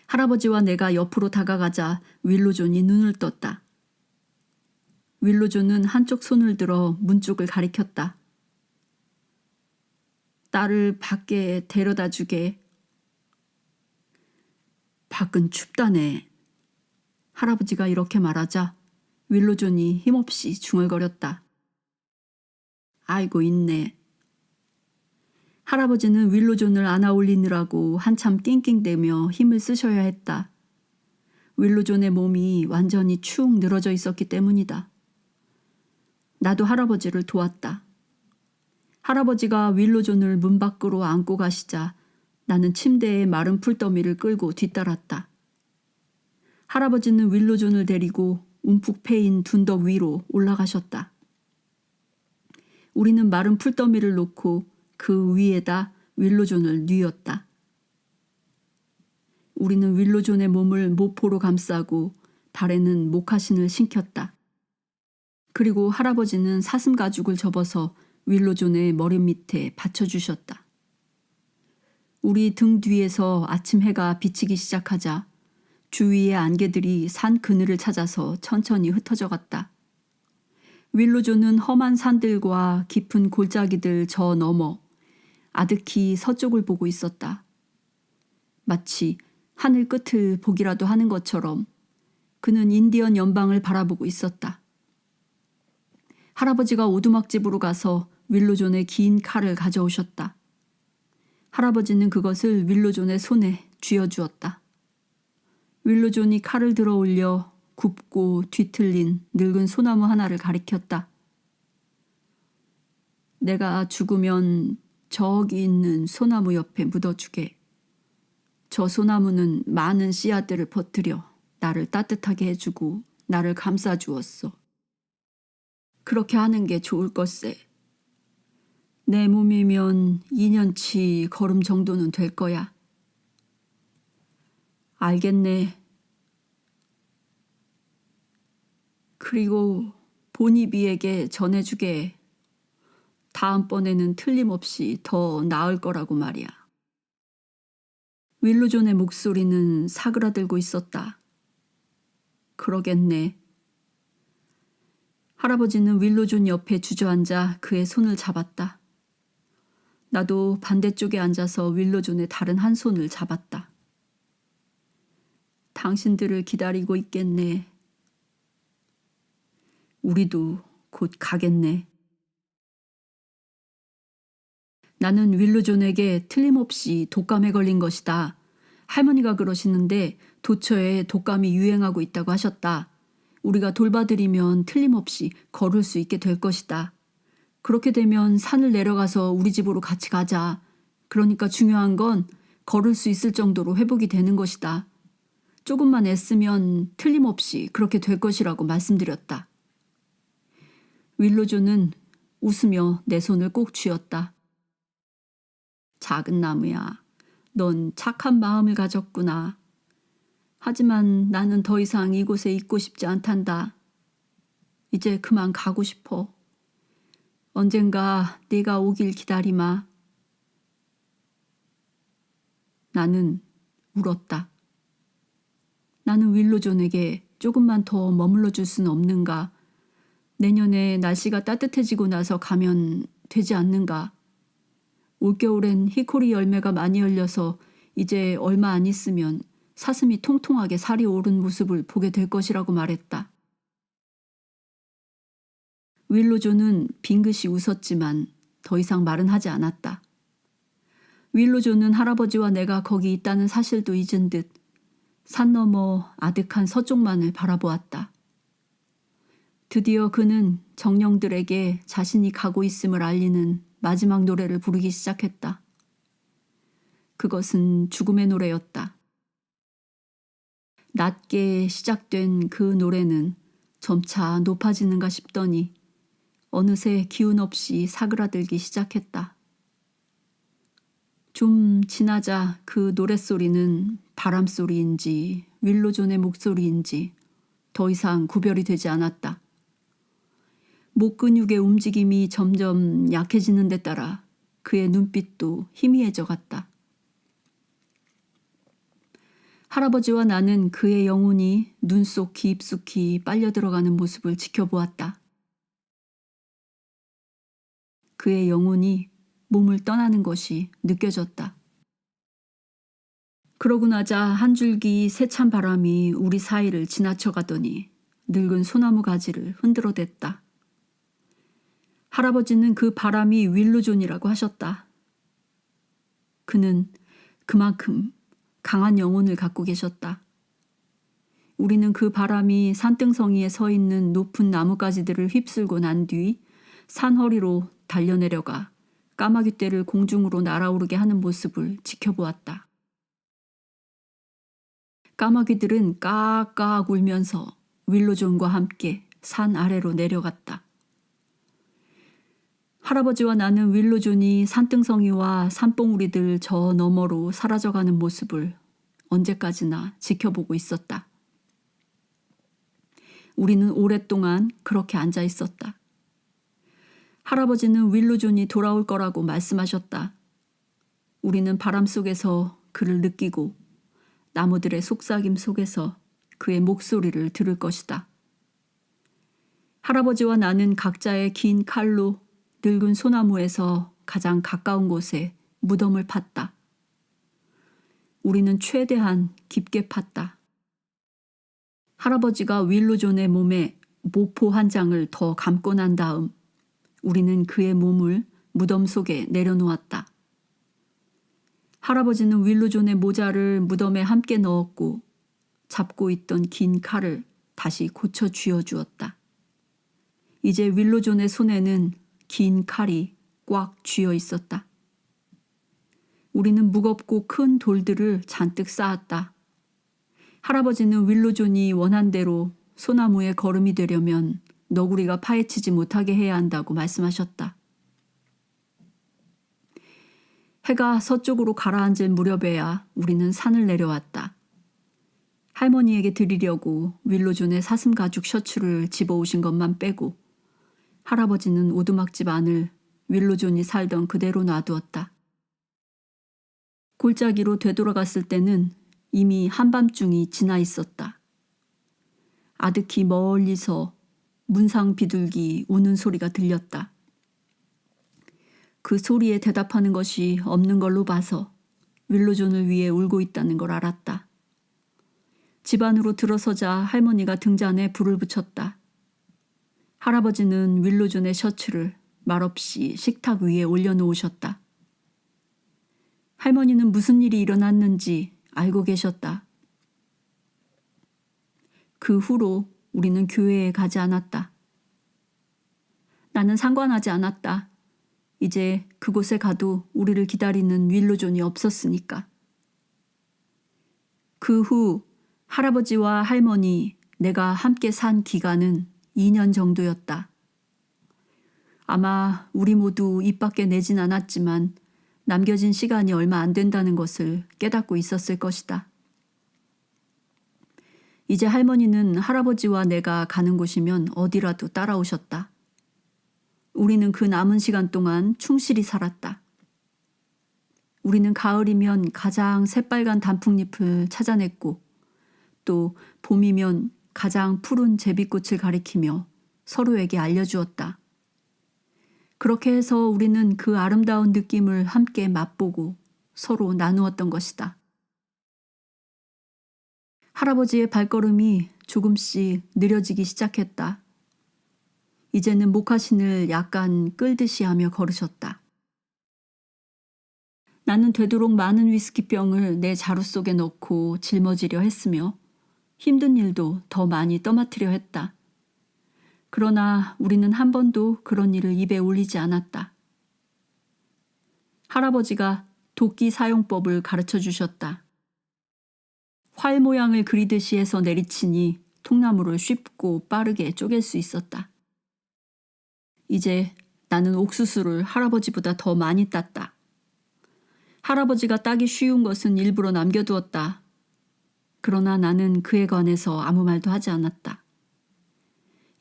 할아버지와 내가 옆으로 다가가자 윌로존이 눈을 떴다. 윌로존은 한쪽 손을 들어 문 쪽을 가리켰다. 딸을 밖에 데려다 주게. 밖은 춥다네. 할아버지가 이렇게 말하자 윌로존이 힘없이 중얼거렸다. 아이고 있네. 할아버지는 윌로존을 안아 올리느라고 한참 낑낑대며 힘을 쓰셔야 했다. 윌로존의 몸이 완전히 축 늘어져 있었기 때문이다. 나도 할아버지를 도왔다. 할아버지가 윌로존을 문 밖으로 안고 가시자 나는 침대에 마른 풀더미를 끌고 뒤따랐다. 할아버지는 윌로존을 데리고 움푹 패인 둔덕 위로 올라가셨다. 우리는 마른 풀더미를 놓고 그 위에다 윌로존을 뉘었다. 우리는 윌로존의 몸을 모포로 감싸고 발에는 목화신을 신겼다. 그리고 할아버지는 사슴 가죽을 접어서 윌로존의 머리 밑에 받쳐주셨다. 우리 등 뒤에서 아침 해가 비치기 시작하자 주위의 안개들이 산 그늘을 찾아서 천천히 흩어져 갔다. 윌로존은 험한 산들과 깊은 골짜기들 저 너머 아득히 서쪽을 보고 있었다. 마치 하늘 끝을 보기라도 하는 것처럼 그는 인디언 연방을 바라보고 있었다. 할아버지가 오두막집으로 가서 윌로존의 긴 칼을 가져오셨다. 할아버지는 그것을 윌로존의 손에 쥐어주었다. 윌로존이 칼을 들어 올려 굽고 뒤틀린 늙은 소나무 하나를 가리켰다. 내가 죽으면 저기 있는 소나무 옆에 묻어주게. 저 소나무는 많은 씨앗들을 퍼뜨려 나를 따뜻하게 해주고 나를 감싸주었어. 그렇게 하는 게 좋을 걸세. 내 몸이면 2년치 걸음 정도는 될 거야. 알겠네. 그리고 보니비에게 전해주게. 다음번에는 틀림없이 더 나을 거라고 말이야. 윌루존의 목소리는 사그라들고 있었다. 그러겠네. 할아버지는 윌루존 옆에 주저앉아 그의 손을 잡았다. 나도 반대쪽에 앉아서 윌루존의 다른 한 손을 잡았다. 당신들을 기다리고 있겠네. 우리도 곧 가겠네. 나는 윌루존에게 틀림없이 독감에 걸린 것이다. 할머니가 그러시는데 도처에 독감이 유행하고 있다고 하셨다. 우리가 돌봐드리면 틀림없이 걸을 수 있게 될 것이다. 그렇게 되면 산을 내려가서 우리 집으로 같이 가자. 그러니까 중요한 건 걸을 수 있을 정도로 회복이 되는 것이다. 조금만 애쓰면 틀림없이 그렇게 될 것이라고 말씀드렸다. 윌루존은 웃으며 내 손을 꼭 쥐었다. 작은 나무야, 넌 착한 마음을 가졌구나. 하지만 나는 더 이상 이곳에 있고 싶지 않단다. 이제 그만 가고 싶어. 언젠가 네가 오길 기다리마. 나는 울었다. 나는 윌루존에게 조금만 더 머물러 줄 수는 없는가? 내년에 날씨가 따뜻해지고 나서 가면 되지 않는가? 올겨울엔 히코리 열매가 많이 열려서 이제 얼마 안 있으면 사슴이 통통하게 살이 오른 모습을 보게 될 것이라고 말했다. 윌루존은 빙긋이 웃었지만 더 이상 말은 하지 않았다. 윌루존은 할아버지와 내가 거기 있다는 사실도 잊은 듯 산 너머 아득한 서쪽만을 바라보았다. 드디어 그는 정령들에게 자신이 가고 있음을 알리는 마지막 노래를 부르기 시작했다. 그것은 죽음의 노래였다. 낮게 시작된 그 노래는 점차 높아지는가 싶더니 어느새 기운 없이 사그라들기 시작했다. 좀 지나자 그 노랫소리는 바람소리인지 윌루존의 목소리인지 더 이상 구별이 되지 않았다. 목 근육의 움직임이 점점 약해지는 데 따라 그의 눈빛도 희미해져 갔다. 할아버지와 나는 그의 영혼이 눈 속 깊숙이 빨려 들어가는 모습을 지켜보았다. 그의 영혼이 몸을 떠나는 것이 느껴졌다. 그러고 나자 한 줄기 세찬 바람이 우리 사이를 지나쳐 가더니 늙은 소나무 가지를 흔들어댔다. 할아버지는 그 바람이 윌루존이라고 하셨다. 그는 그만큼 강한 영혼을 갖고 계셨다. 우리는 그 바람이 산등성이에 서 있는 높은 나뭇가지들을 휩쓸고 난 뒤 산허리로 달려내려가 까마귀 떼를 공중으로 날아오르게 하는 모습을 지켜보았다. 까마귀들은 까악 울면서 윌루존과 함께 산 아래로 내려갔다. 할아버지와 나는 윌루존이 산등성이와 산봉우리들 저 너머로 사라져가는 모습을 언제까지나 지켜보고 있었다. 우리는 오랫동안 그렇게 앉아 있었다. 할아버지는 윌루존이 돌아올 거라고 말씀하셨다. 우리는 바람 속에서 그를 느끼고 나무들의 속삭임 속에서 그의 목소리를 들을 것이다. 할아버지와 나는 각자의 긴 칼로 늙은 소나무에서 가장 가까운 곳에 무덤을 팠다. 우리는 최대한 깊게 팠다. 할아버지가 윌루존의 몸에 모포 한 장을 더 감고 난 다음 우리는 그의 몸을 무덤 속에 내려놓았다. 할아버지는 윌루존의 모자를 무덤에 함께 넣었고 잡고 있던 긴 칼을 다시 고쳐 쥐어주었다. 이제 윌루존의 손에는 긴 칼이 꽉 쥐어 있었다. 우리는 무겁고 큰 돌들을 잔뜩 쌓았다. 할아버지는 윌로존이 원한 대로 소나무의 거름이 되려면 너구리가 파헤치지 못하게 해야 한다고 말씀하셨다. 해가 서쪽으로 가라앉을 무렵에야 우리는 산을 내려왔다. 할머니에게 드리려고 윌로존의 사슴 가죽 셔츠를 집어오신 것만 빼고 할아버지는 오두막집 안을 윌로존이 살던 그대로 놔두었다. 골짜기로 되돌아갔을 때는 이미 한밤중이 지나 있었다. 아득히 멀리서 문상 비둘기 우는 소리가 들렸다. 그 소리에 대답하는 것이 없는 걸로 봐서 윌로존을 위해 울고 있다는 걸 알았다. 집 안으로 들어서자 할머니가 등잔에 불을 붙였다. 할아버지는 윌로존의 셔츠를 말없이 식탁 위에 올려놓으셨다. 할머니는 무슨 일이 일어났는지 알고 계셨다. 그 후로 우리는 교회에 가지 않았다. 나는 상관하지 않았다. 이제 그곳에 가도 우리를 기다리는 윌로존이 없었으니까. 그 후 할아버지와 할머니, 내가 함께 산 기간은 2년 정도였다. 아마 우리 모두 입 밖에 내진 않았지만 남겨진 시간이 얼마 안 된다는 것을 깨닫고 있었을 것이다. 이제 할머니는 할아버지와 내가 가는 곳이면 어디라도 따라오셨다. 우리는 그 남은 시간 동안 충실히 살았다. 우리는 가을이면 가장 새빨간 단풍잎을 찾아냈고 또 봄이면 가장 푸른 제비꽃을 가리키며 서로에게 알려주었다. 그렇게 해서 우리는 그 아름다운 느낌을 함께 맛보고 서로 나누었던 것이다. 할아버지의 발걸음이 조금씩 느려지기 시작했다. 이제는 목화신을 약간 끌듯이 하며 걸으셨다. 나는 되도록 많은 위스키병을 내 자루 속에 넣고 짊어지려 했으며 힘든 일도 더 많이 떠맡으려 했다. 그러나 우리는 한 번도 그런 일을 입에 올리지 않았다. 할아버지가 도끼 사용법을 가르쳐 주셨다. 활 모양을 그리듯이 해서 내리치니 통나무를 쉽고 빠르게 쪼갤 수 있었다. 이제 나는 옥수수를 할아버지보다 더 많이 땄다. 할아버지가 따기 쉬운 것은 일부러 남겨두었다. 그러나 나는 그에 관해서 아무 말도 하지 않았다.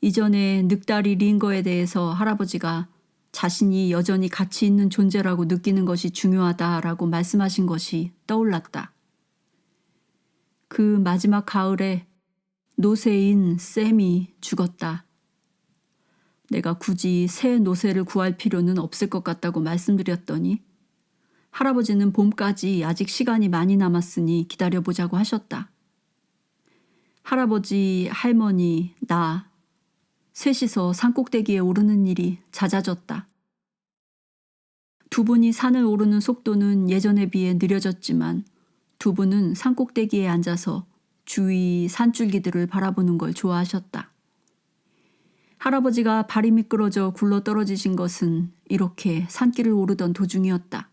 이전에 늑다리 링거에 대해서 할아버지가 자신이 여전히 가치 있는 존재라고 느끼는 것이 중요하다라고 말씀하신 것이 떠올랐다. 그 마지막 가을에 노새인 샘이 죽었다. 내가 굳이 새 노새를 구할 필요는 없을 것 같다고 말씀드렸더니 할아버지는 봄까지 아직 시간이 많이 남았으니 기다려보자고 하셨다. 할아버지, 할머니, 나 셋이서 산꼭대기에 오르는 일이 잦아졌다. 두 분이 산을 오르는 속도는 예전에 비해 느려졌지만 두 분은 산꼭대기에 앉아서 주위 산줄기들을 바라보는 걸 좋아하셨다. 할아버지가 발이 미끄러져 굴러 떨어지신 것은 이렇게 산길을 오르던 도중이었다.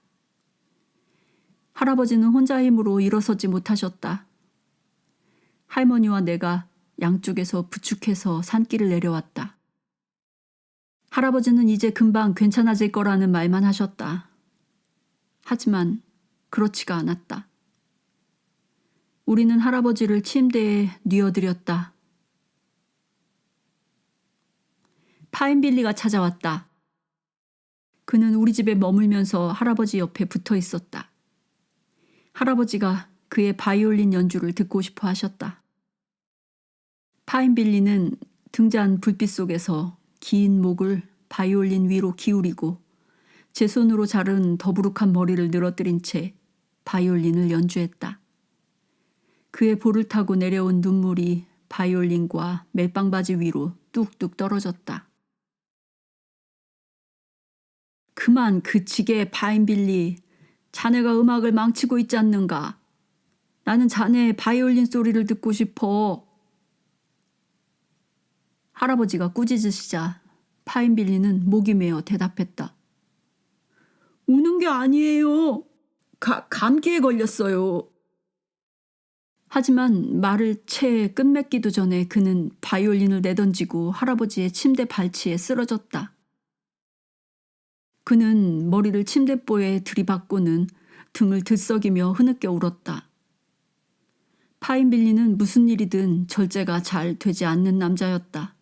할아버지는 혼자 힘으로 일어서지 못하셨다. 할머니와 내가 양쪽에서 부축해서 산길을 내려왔다. 할아버지는 이제 금방 괜찮아질 거라는 말만 하셨다. 하지만 그렇지가 않았다. 우리는 할아버지를 침대에 뉘어드렸다. 파인빌리가 찾아왔다. 그는 우리 집에 머물면서 할아버지 옆에 붙어 있었다. 할아버지가 그의 바이올린 연주를 듣고 싶어 하셨다. 파인빌리는 등잔 불빛 속에서 긴 목을 바이올린 위로 기울이고 제 손으로 자른 더부룩한 머리를 늘어뜨린 채 바이올린을 연주했다. 그의 볼을 타고 내려온 눈물이 바이올린과 멜빵바지 위로 뚝뚝 떨어졌다. 그만 그치게 파인빌리. 자네가 음악을 망치고 있지 않는가? 나는 자네의 바이올린 소리를 듣고 싶어. 할아버지가 꾸짖으시자 파인빌리는 목이 메어 대답했다. 우는 게 아니에요. 감기에 걸렸어요. 하지만 말을 채 끝맺기도 전에 그는 바이올린을 내던지고 할아버지의 침대 발치에 쓰러졌다. 그는 머리를 침대보에 들이박고는 등을 들썩이며 흐느껴 울었다. 파인빌리는 무슨 일이든 절제가 잘 되지 않는 남자였다.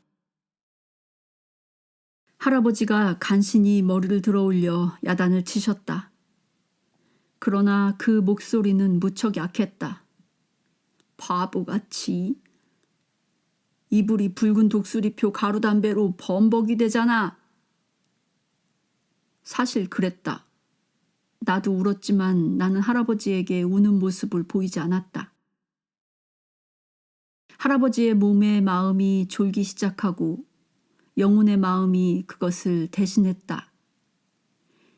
할아버지가 간신히 머리를 들어올려 야단을 치셨다. 그러나 그 목소리는 무척 약했다. 바보같이. 이불이 붉은 독수리표 가루담배로 범벅이 되잖아. 사실 그랬다. 나도 울었지만 나는 할아버지에게 우는 모습을 보이지 않았다. 할아버지의 몸의 마음이 졸기 시작하고 영혼의 마음이 그것을 대신했다.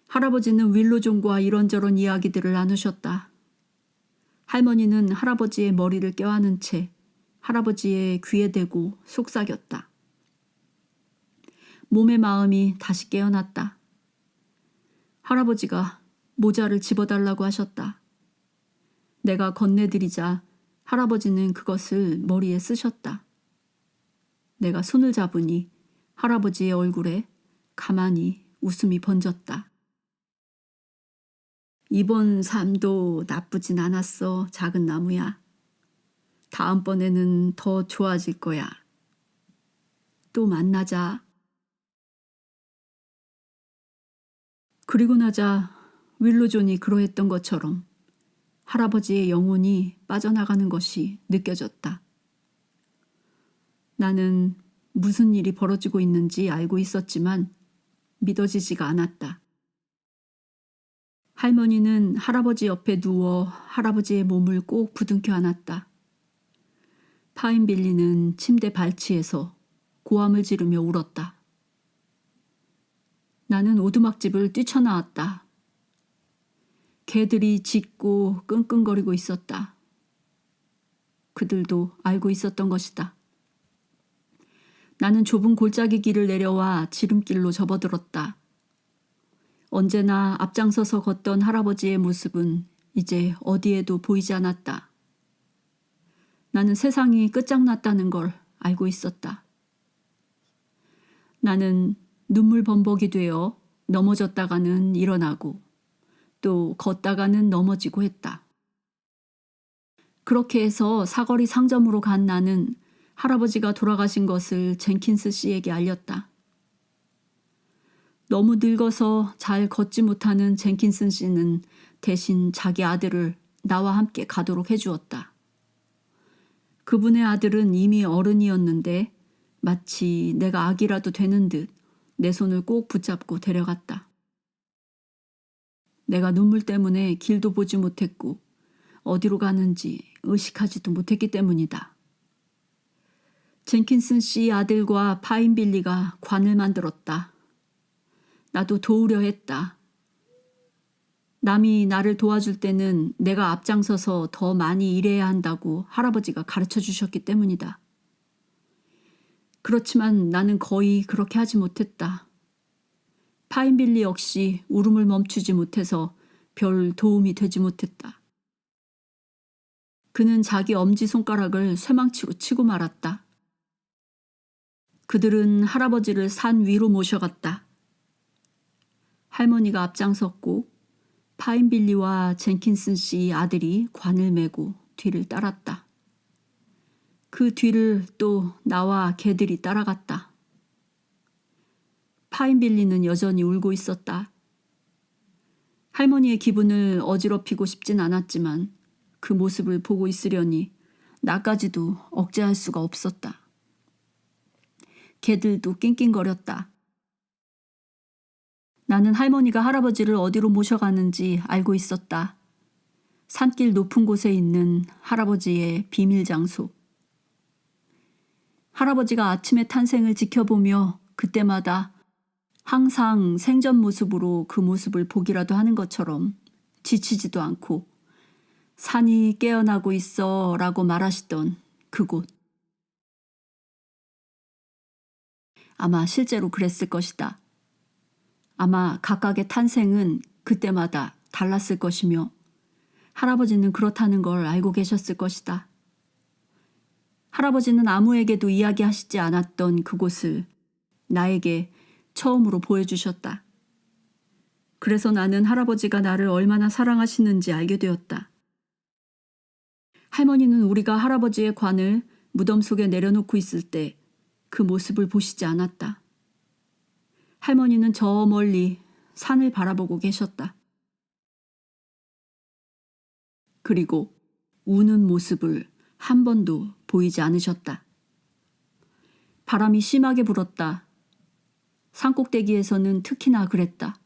할아버지는 윌로존과 이런저런 이야기들을 나누셨다. 할머니는 할아버지의 머리를 껴안은 채 할아버지의 귀에 대고 속삭였다. 몸의 마음이 다시 깨어났다. 할아버지가 모자를 집어달라고 하셨다. 내가 건네드리자 할아버지는 그것을 머리에 쓰셨다. 내가 손을 잡으니 할아버지의 얼굴에 가만히 웃음이 번졌다. 이번 삶도 나쁘진 않았어, 작은 나무야. 다음번에는 더 좋아질 거야. 또 만나자. 그리고 나자 윌로존이 그러했던 것처럼 할아버지의 영혼이 빠져나가는 것이 느껴졌다. 나는 무슨 일이 벌어지고 있는지 알고 있었지만 믿어지지가 않았다. 할머니는 할아버지 옆에 누워 할아버지의 몸을 꼭 부둥켜 안았다. 파인빌리는 침대 발치에서 고함을 지르며 울었다. 나는 오두막집을 뛰쳐나왔다. 개들이 짖고 끙끙거리고 있었다. 그들도 알고 있었던 것이다. 나는 좁은 골짜기 길을 내려와 지름길로 접어들었다. 언제나 앞장서서 걷던 할아버지의 모습은 이제 어디에도 보이지 않았다. 나는 세상이 끝장났다는 걸 알고 있었다. 나는 눈물 범벅이 되어 넘어졌다가는 일어나고 또 걷다가는 넘어지고 했다. 그렇게 해서 사거리 상점으로 간 나는 할아버지가 돌아가신 것을 젠킨스 씨에게 알렸다. 너무 늙어서 잘 걷지 못하는 젠킨슨 씨는 대신 자기 아들을 나와 함께 가도록 해주었다. 그분의 아들은 이미 어른이었는데 마치 내가 아기라도 되는 듯 내 손을 꼭 붙잡고 데려갔다. 내가 눈물 때문에 길도 보지 못했고 어디로 가는지 의식하지도 못했기 때문이다. 젠킨슨 씨 아들과 파인빌리가 관을 만들었다. 나도 도우려 했다. 남이 나를 도와줄 때는 내가 앞장서서 더 많이 일해야 한다고 할아버지가 가르쳐 주셨기 때문이다. 그렇지만 나는 거의 그렇게 하지 못했다. 파인빌리 역시 울음을 멈추지 못해서 별 도움이 되지 못했다. 그는 자기 엄지손가락을 쇠망치로 치고 말았다. 그들은 할아버지를 산 위로 모셔갔다. 할머니가 앞장섰고 파인빌리와 젠킨슨 씨 아들이 관을 메고 뒤를 따랐다. 그 뒤를 또 나와 개들이 따라갔다. 파인빌리는 여전히 울고 있었다. 할머니의 기분을 어지럽히고 싶진 않았지만 그 모습을 보고 있으려니 나까지도 억제할 수가 없었다. 개들도 낑낑거렸다. 나는 할머니가 할아버지를 어디로 모셔가는지 알고 있었다. 산길 높은 곳에 있는 할아버지의 비밀 장소. 할아버지가 아침의 탄생을 지켜보며 그때마다 항상 생전 모습으로 그 모습을 보기라도 하는 것처럼 지치지도 않고 산이 깨어나고 있어 라고 말하시던 그곳. 아마 실제로 그랬을 것이다. 아마 각각의 탄생은 그때마다 달랐을 것이며 할아버지는 그렇다는 걸 알고 계셨을 것이다. 할아버지는 아무에게도 이야기하시지 않았던 그곳을 나에게 처음으로 보여주셨다. 그래서 나는 할아버지가 나를 얼마나 사랑하시는지 알게 되었다. 할머니는 우리가 할아버지의 관을 무덤 속에 내려놓고 있을 때 그 모습을 보시지 않았다. 할머니는 저 멀리 산을 바라보고 계셨다. 그리고 우는 모습을 한 번도 보이지 않으셨다. 바람이 심하게 불었다. 산꼭대기에서는 특히나 그랬다.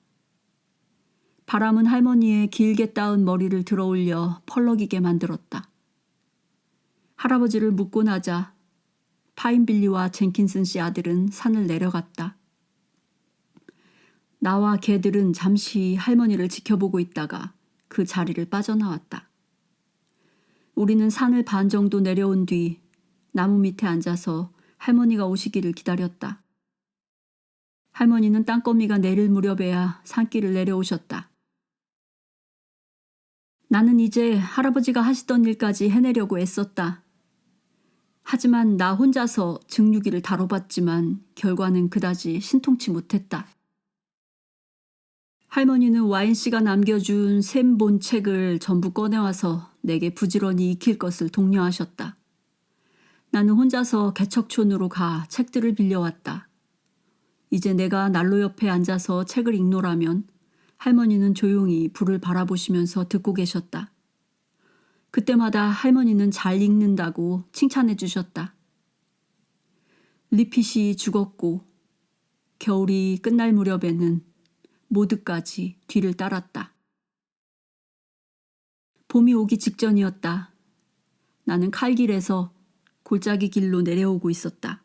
바람은 할머니의 길게 따은 머리를 들어올려 펄럭이게 만들었다. 할아버지를 묻고 나자 파인빌리와 젠킨슨 씨 아들은 산을 내려갔다. 나와 개들은 잠시 할머니를 지켜보고 있다가 그 자리를 빠져나왔다. 우리는 산을 반 정도 내려온 뒤 나무 밑에 앉아서 할머니가 오시기를 기다렸다. 할머니는 땅거미가 내릴 무렵에야 산길을 내려오셨다. 나는 이제 할아버지가 하시던 일까지 해내려고 애썼다. 하지만 나 혼자서 증류기를 다뤄봤지만 결과는 그다지 신통치 못했다. 할머니는 와인씨가 남겨준 샘 본 책을 전부 꺼내와서 내게 부지런히 익힐 것을 독려하셨다. 나는 혼자서 개척촌으로 가 책들을 빌려왔다. 이제 내가 난로 옆에 앉아서 책을 읽노라면 할머니는 조용히 불을 바라보시면서 듣고 계셨다. 그때마다 할머니는 잘 읽는다고 칭찬해 주셨다. 리핏이 죽었고 겨울이 끝날 무렵에는 모드까지 뒤를 따랐다. 봄이 오기 직전이었다. 나는 칼길에서 골짜기 길로 내려오고 있었다.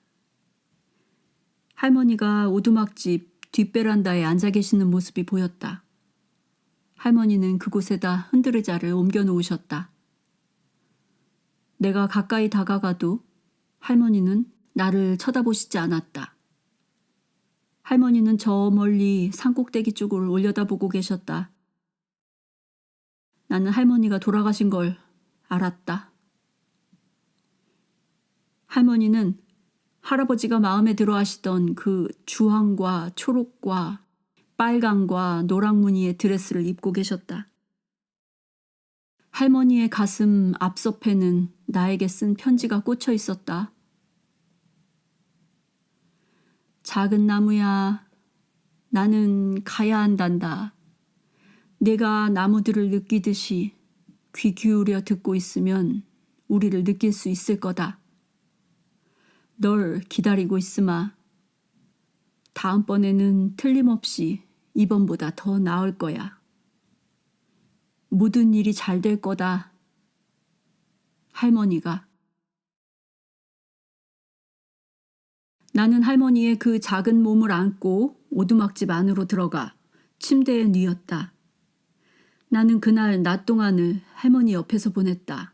할머니가 오두막집 뒷베란다에 앉아 계시는 모습이 보였다. 할머니는 그곳에다 흔들의자를 옮겨 놓으셨다. 내가 가까이 다가가도 할머니는 나를 쳐다보시지 않았다. 할머니는 저 멀리 산꼭대기 쪽을 올려다보고 계셨다. 나는 할머니가 돌아가신 걸 알았다. 할머니는 할아버지가 마음에 들어 하시던 그 주황과 초록과 빨강과 노랑 무늬의 드레스를 입고 계셨다. 할머니의 가슴 앞섭에는 나에게 쓴 편지가 꽂혀 있었다. 작은 나무야, 나는 가야 한단다. 내가 나무들을 느끼듯이 귀 기울여 듣고 있으면 우리를 느낄 수 있을 거다. 널 기다리고 있으마. 다음번에는 틀림없이 이번보다 더 나을 거야. 모든 일이 잘 될 거다. 할머니가. 나는 할머니의 그 작은 몸을 안고 오두막집 안으로 들어가 침대에 뉘었다. 나는 그날 낮 동안을 할머니 옆에서 보냈다.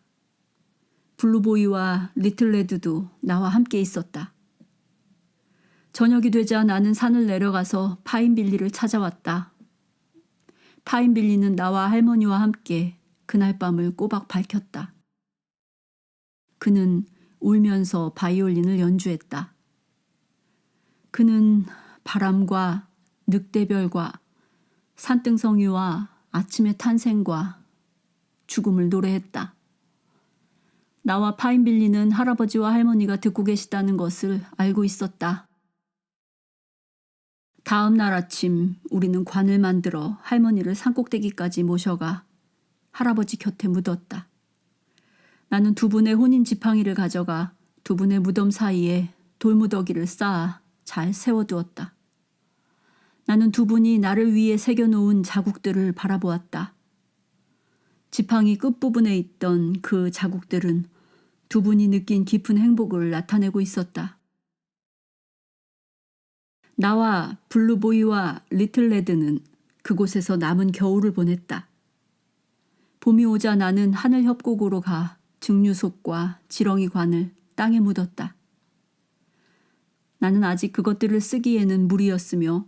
블루보이와 리틀레드도 나와 함께 있었다. 저녁이 되자 나는 산을 내려가서 파인빌리를 찾아왔다. 파인빌리는 나와 할머니와 함께 그날 밤을 꼬박 밝혔다. 그는 울면서 바이올린을 연주했다. 그는 바람과 늑대별과 산등성이와 아침의 탄생과 죽음을 노래했다. 나와 파인빌리는 할아버지와 할머니가 듣고 계시다는 것을 알고 있었다. 다음 날 아침 우리는 관을 만들어 할머니를 산꼭대기까지 모셔가 할아버지 곁에 묻었다. 나는 두 분의 혼인 지팡이를 가져가 두 분의 무덤 사이에 돌무더기를 쌓아 잘 세워두었다. 나는 두 분이 나를 위해 새겨놓은 자국들을 바라보았다. 지팡이 끝부분에 있던 그 자국들은 두 분이 느낀 깊은 행복을 나타내고 있었다. 나와 블루보이와 리틀레드는 그곳에서 남은 겨울을 보냈다. 봄이 오자 나는 하늘 협곡으로 가 증류속과 지렁이 관을 땅에 묻었다. 나는 아직 그것들을 쓰기에는 무리였으며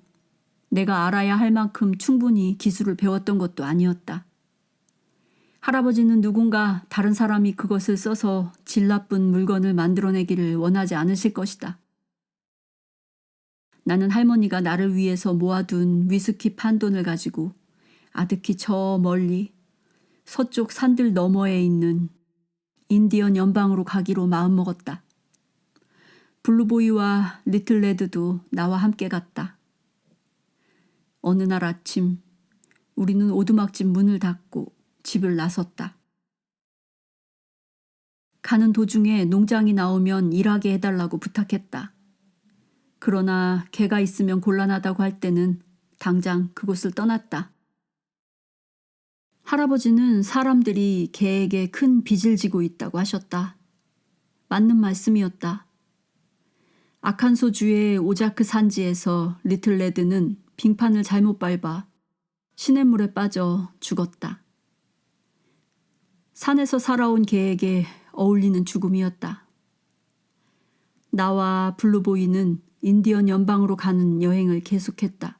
내가 알아야 할 만큼 충분히 기술을 배웠던 것도 아니었다. 할아버지는 누군가 다른 사람이 그것을 써서 질 나쁜 물건을 만들어내기를 원하지 않으실 것이다. 나는 할머니가 나를 위해서 모아둔 위스키 판돈을 가지고 아득히 저 멀리 서쪽 산들 너머에 있는 인디언 연방으로 가기로 마음먹었다. 블루보이와 리틀레드도 나와 함께 갔다. 어느 날 아침 우리는 오두막집 문을 닫고 집을 나섰다. 가는 도중에 농장이 나오면 일하게 해달라고 부탁했다. 그러나 개가 있으면 곤란하다고 할 때는 당장 그곳을 떠났다. 할아버지는 사람들이 개에게 큰 빚을 지고 있다고 하셨다. 맞는 말씀이었다. 아칸소주의 오자크 산지에서 리틀레드는 빙판을 잘못 밟아 시냇물에 빠져 죽었다. 산에서 살아온 개에게 어울리는 죽음이었다. 나와 블루보이는 인디언 연방으로 가는 여행을 계속했다.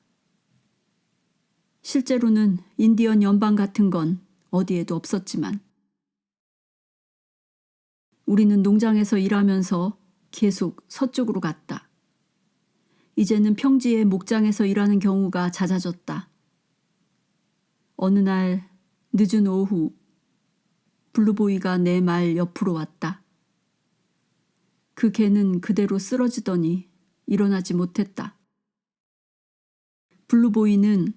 실제로는 인디언 연방 같은 건 어디에도 없었지만 우리는 농장에서 일하면서 계속 서쪽으로 갔다. 이제는 평지의 목장에서 일하는 경우가 잦아졌다. 어느 날 늦은 오후 블루보이가 내 말 옆으로 왔다. 그 개는 그대로 쓰러지더니 일어나지 못했다. 블루보이는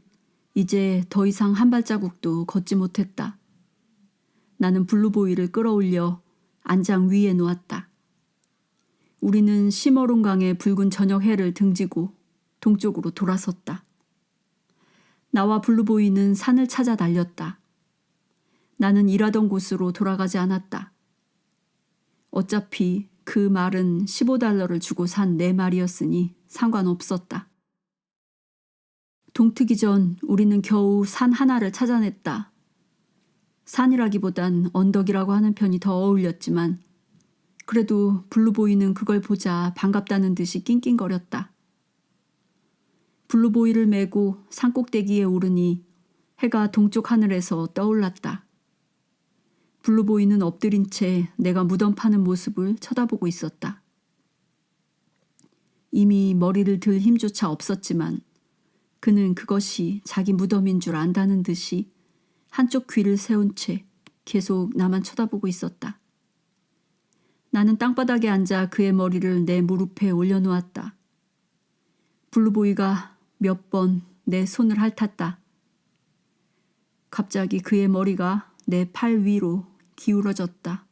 이제 더 이상 한 발자국도 걷지 못했다. 나는 블루보이를 끌어올려 안장 위에 놓았다. 우리는 시머론강의 붉은 저녁 해를 등지고 동쪽으로 돌아섰다. 나와 블루보이는 산을 찾아 달렸다. 나는 일하던 곳으로 돌아가지 않았다. 어차피 그 말은 $15를 주고 산 내 말이었으니 상관없었다. 동트기 전 우리는 겨우 산 하나를 찾아냈다. 산이라기보단 언덕이라고 하는 편이 더 어울렸지만 그래도 블루보이는 그걸 보자 반갑다는 듯이 낑낑거렸다. 블루보이를 메고 산꼭대기에 오르니 해가 동쪽 하늘에서 떠올랐다. 블루보이는 엎드린 채 내가 무덤 파는 모습을 쳐다보고 있었다. 이미 머리를 들 힘조차 없었지만 그는 그것이 자기 무덤인 줄 안다는 듯이 한쪽 귀를 세운 채 계속 나만 쳐다보고 있었다. 나는 땅바닥에 앉아 그의 머리를 내 무릎에 올려놓았다. 블루보이가 몇 번 내 손을 핥았다. 갑자기 그의 머리가 내 팔 위로 기울어졌다.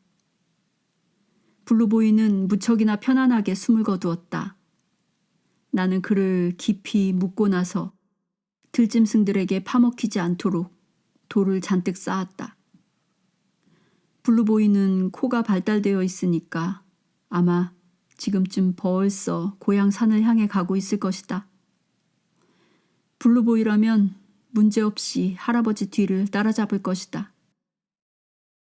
블루보이는 무척이나 편안하게 숨을 거두었다. 나는 그를 깊이 묻고 나서 들짐승들에게 파먹히지 않도록 돌을 잔뜩 쌓았다. 블루보이는 코가 발달되어 있으니까 아마 지금쯤 벌써 고향 산을 향해 가고 있을 것이다. 블루보이라면 문제없이 할아버지 뒤를 따라잡을 것이다.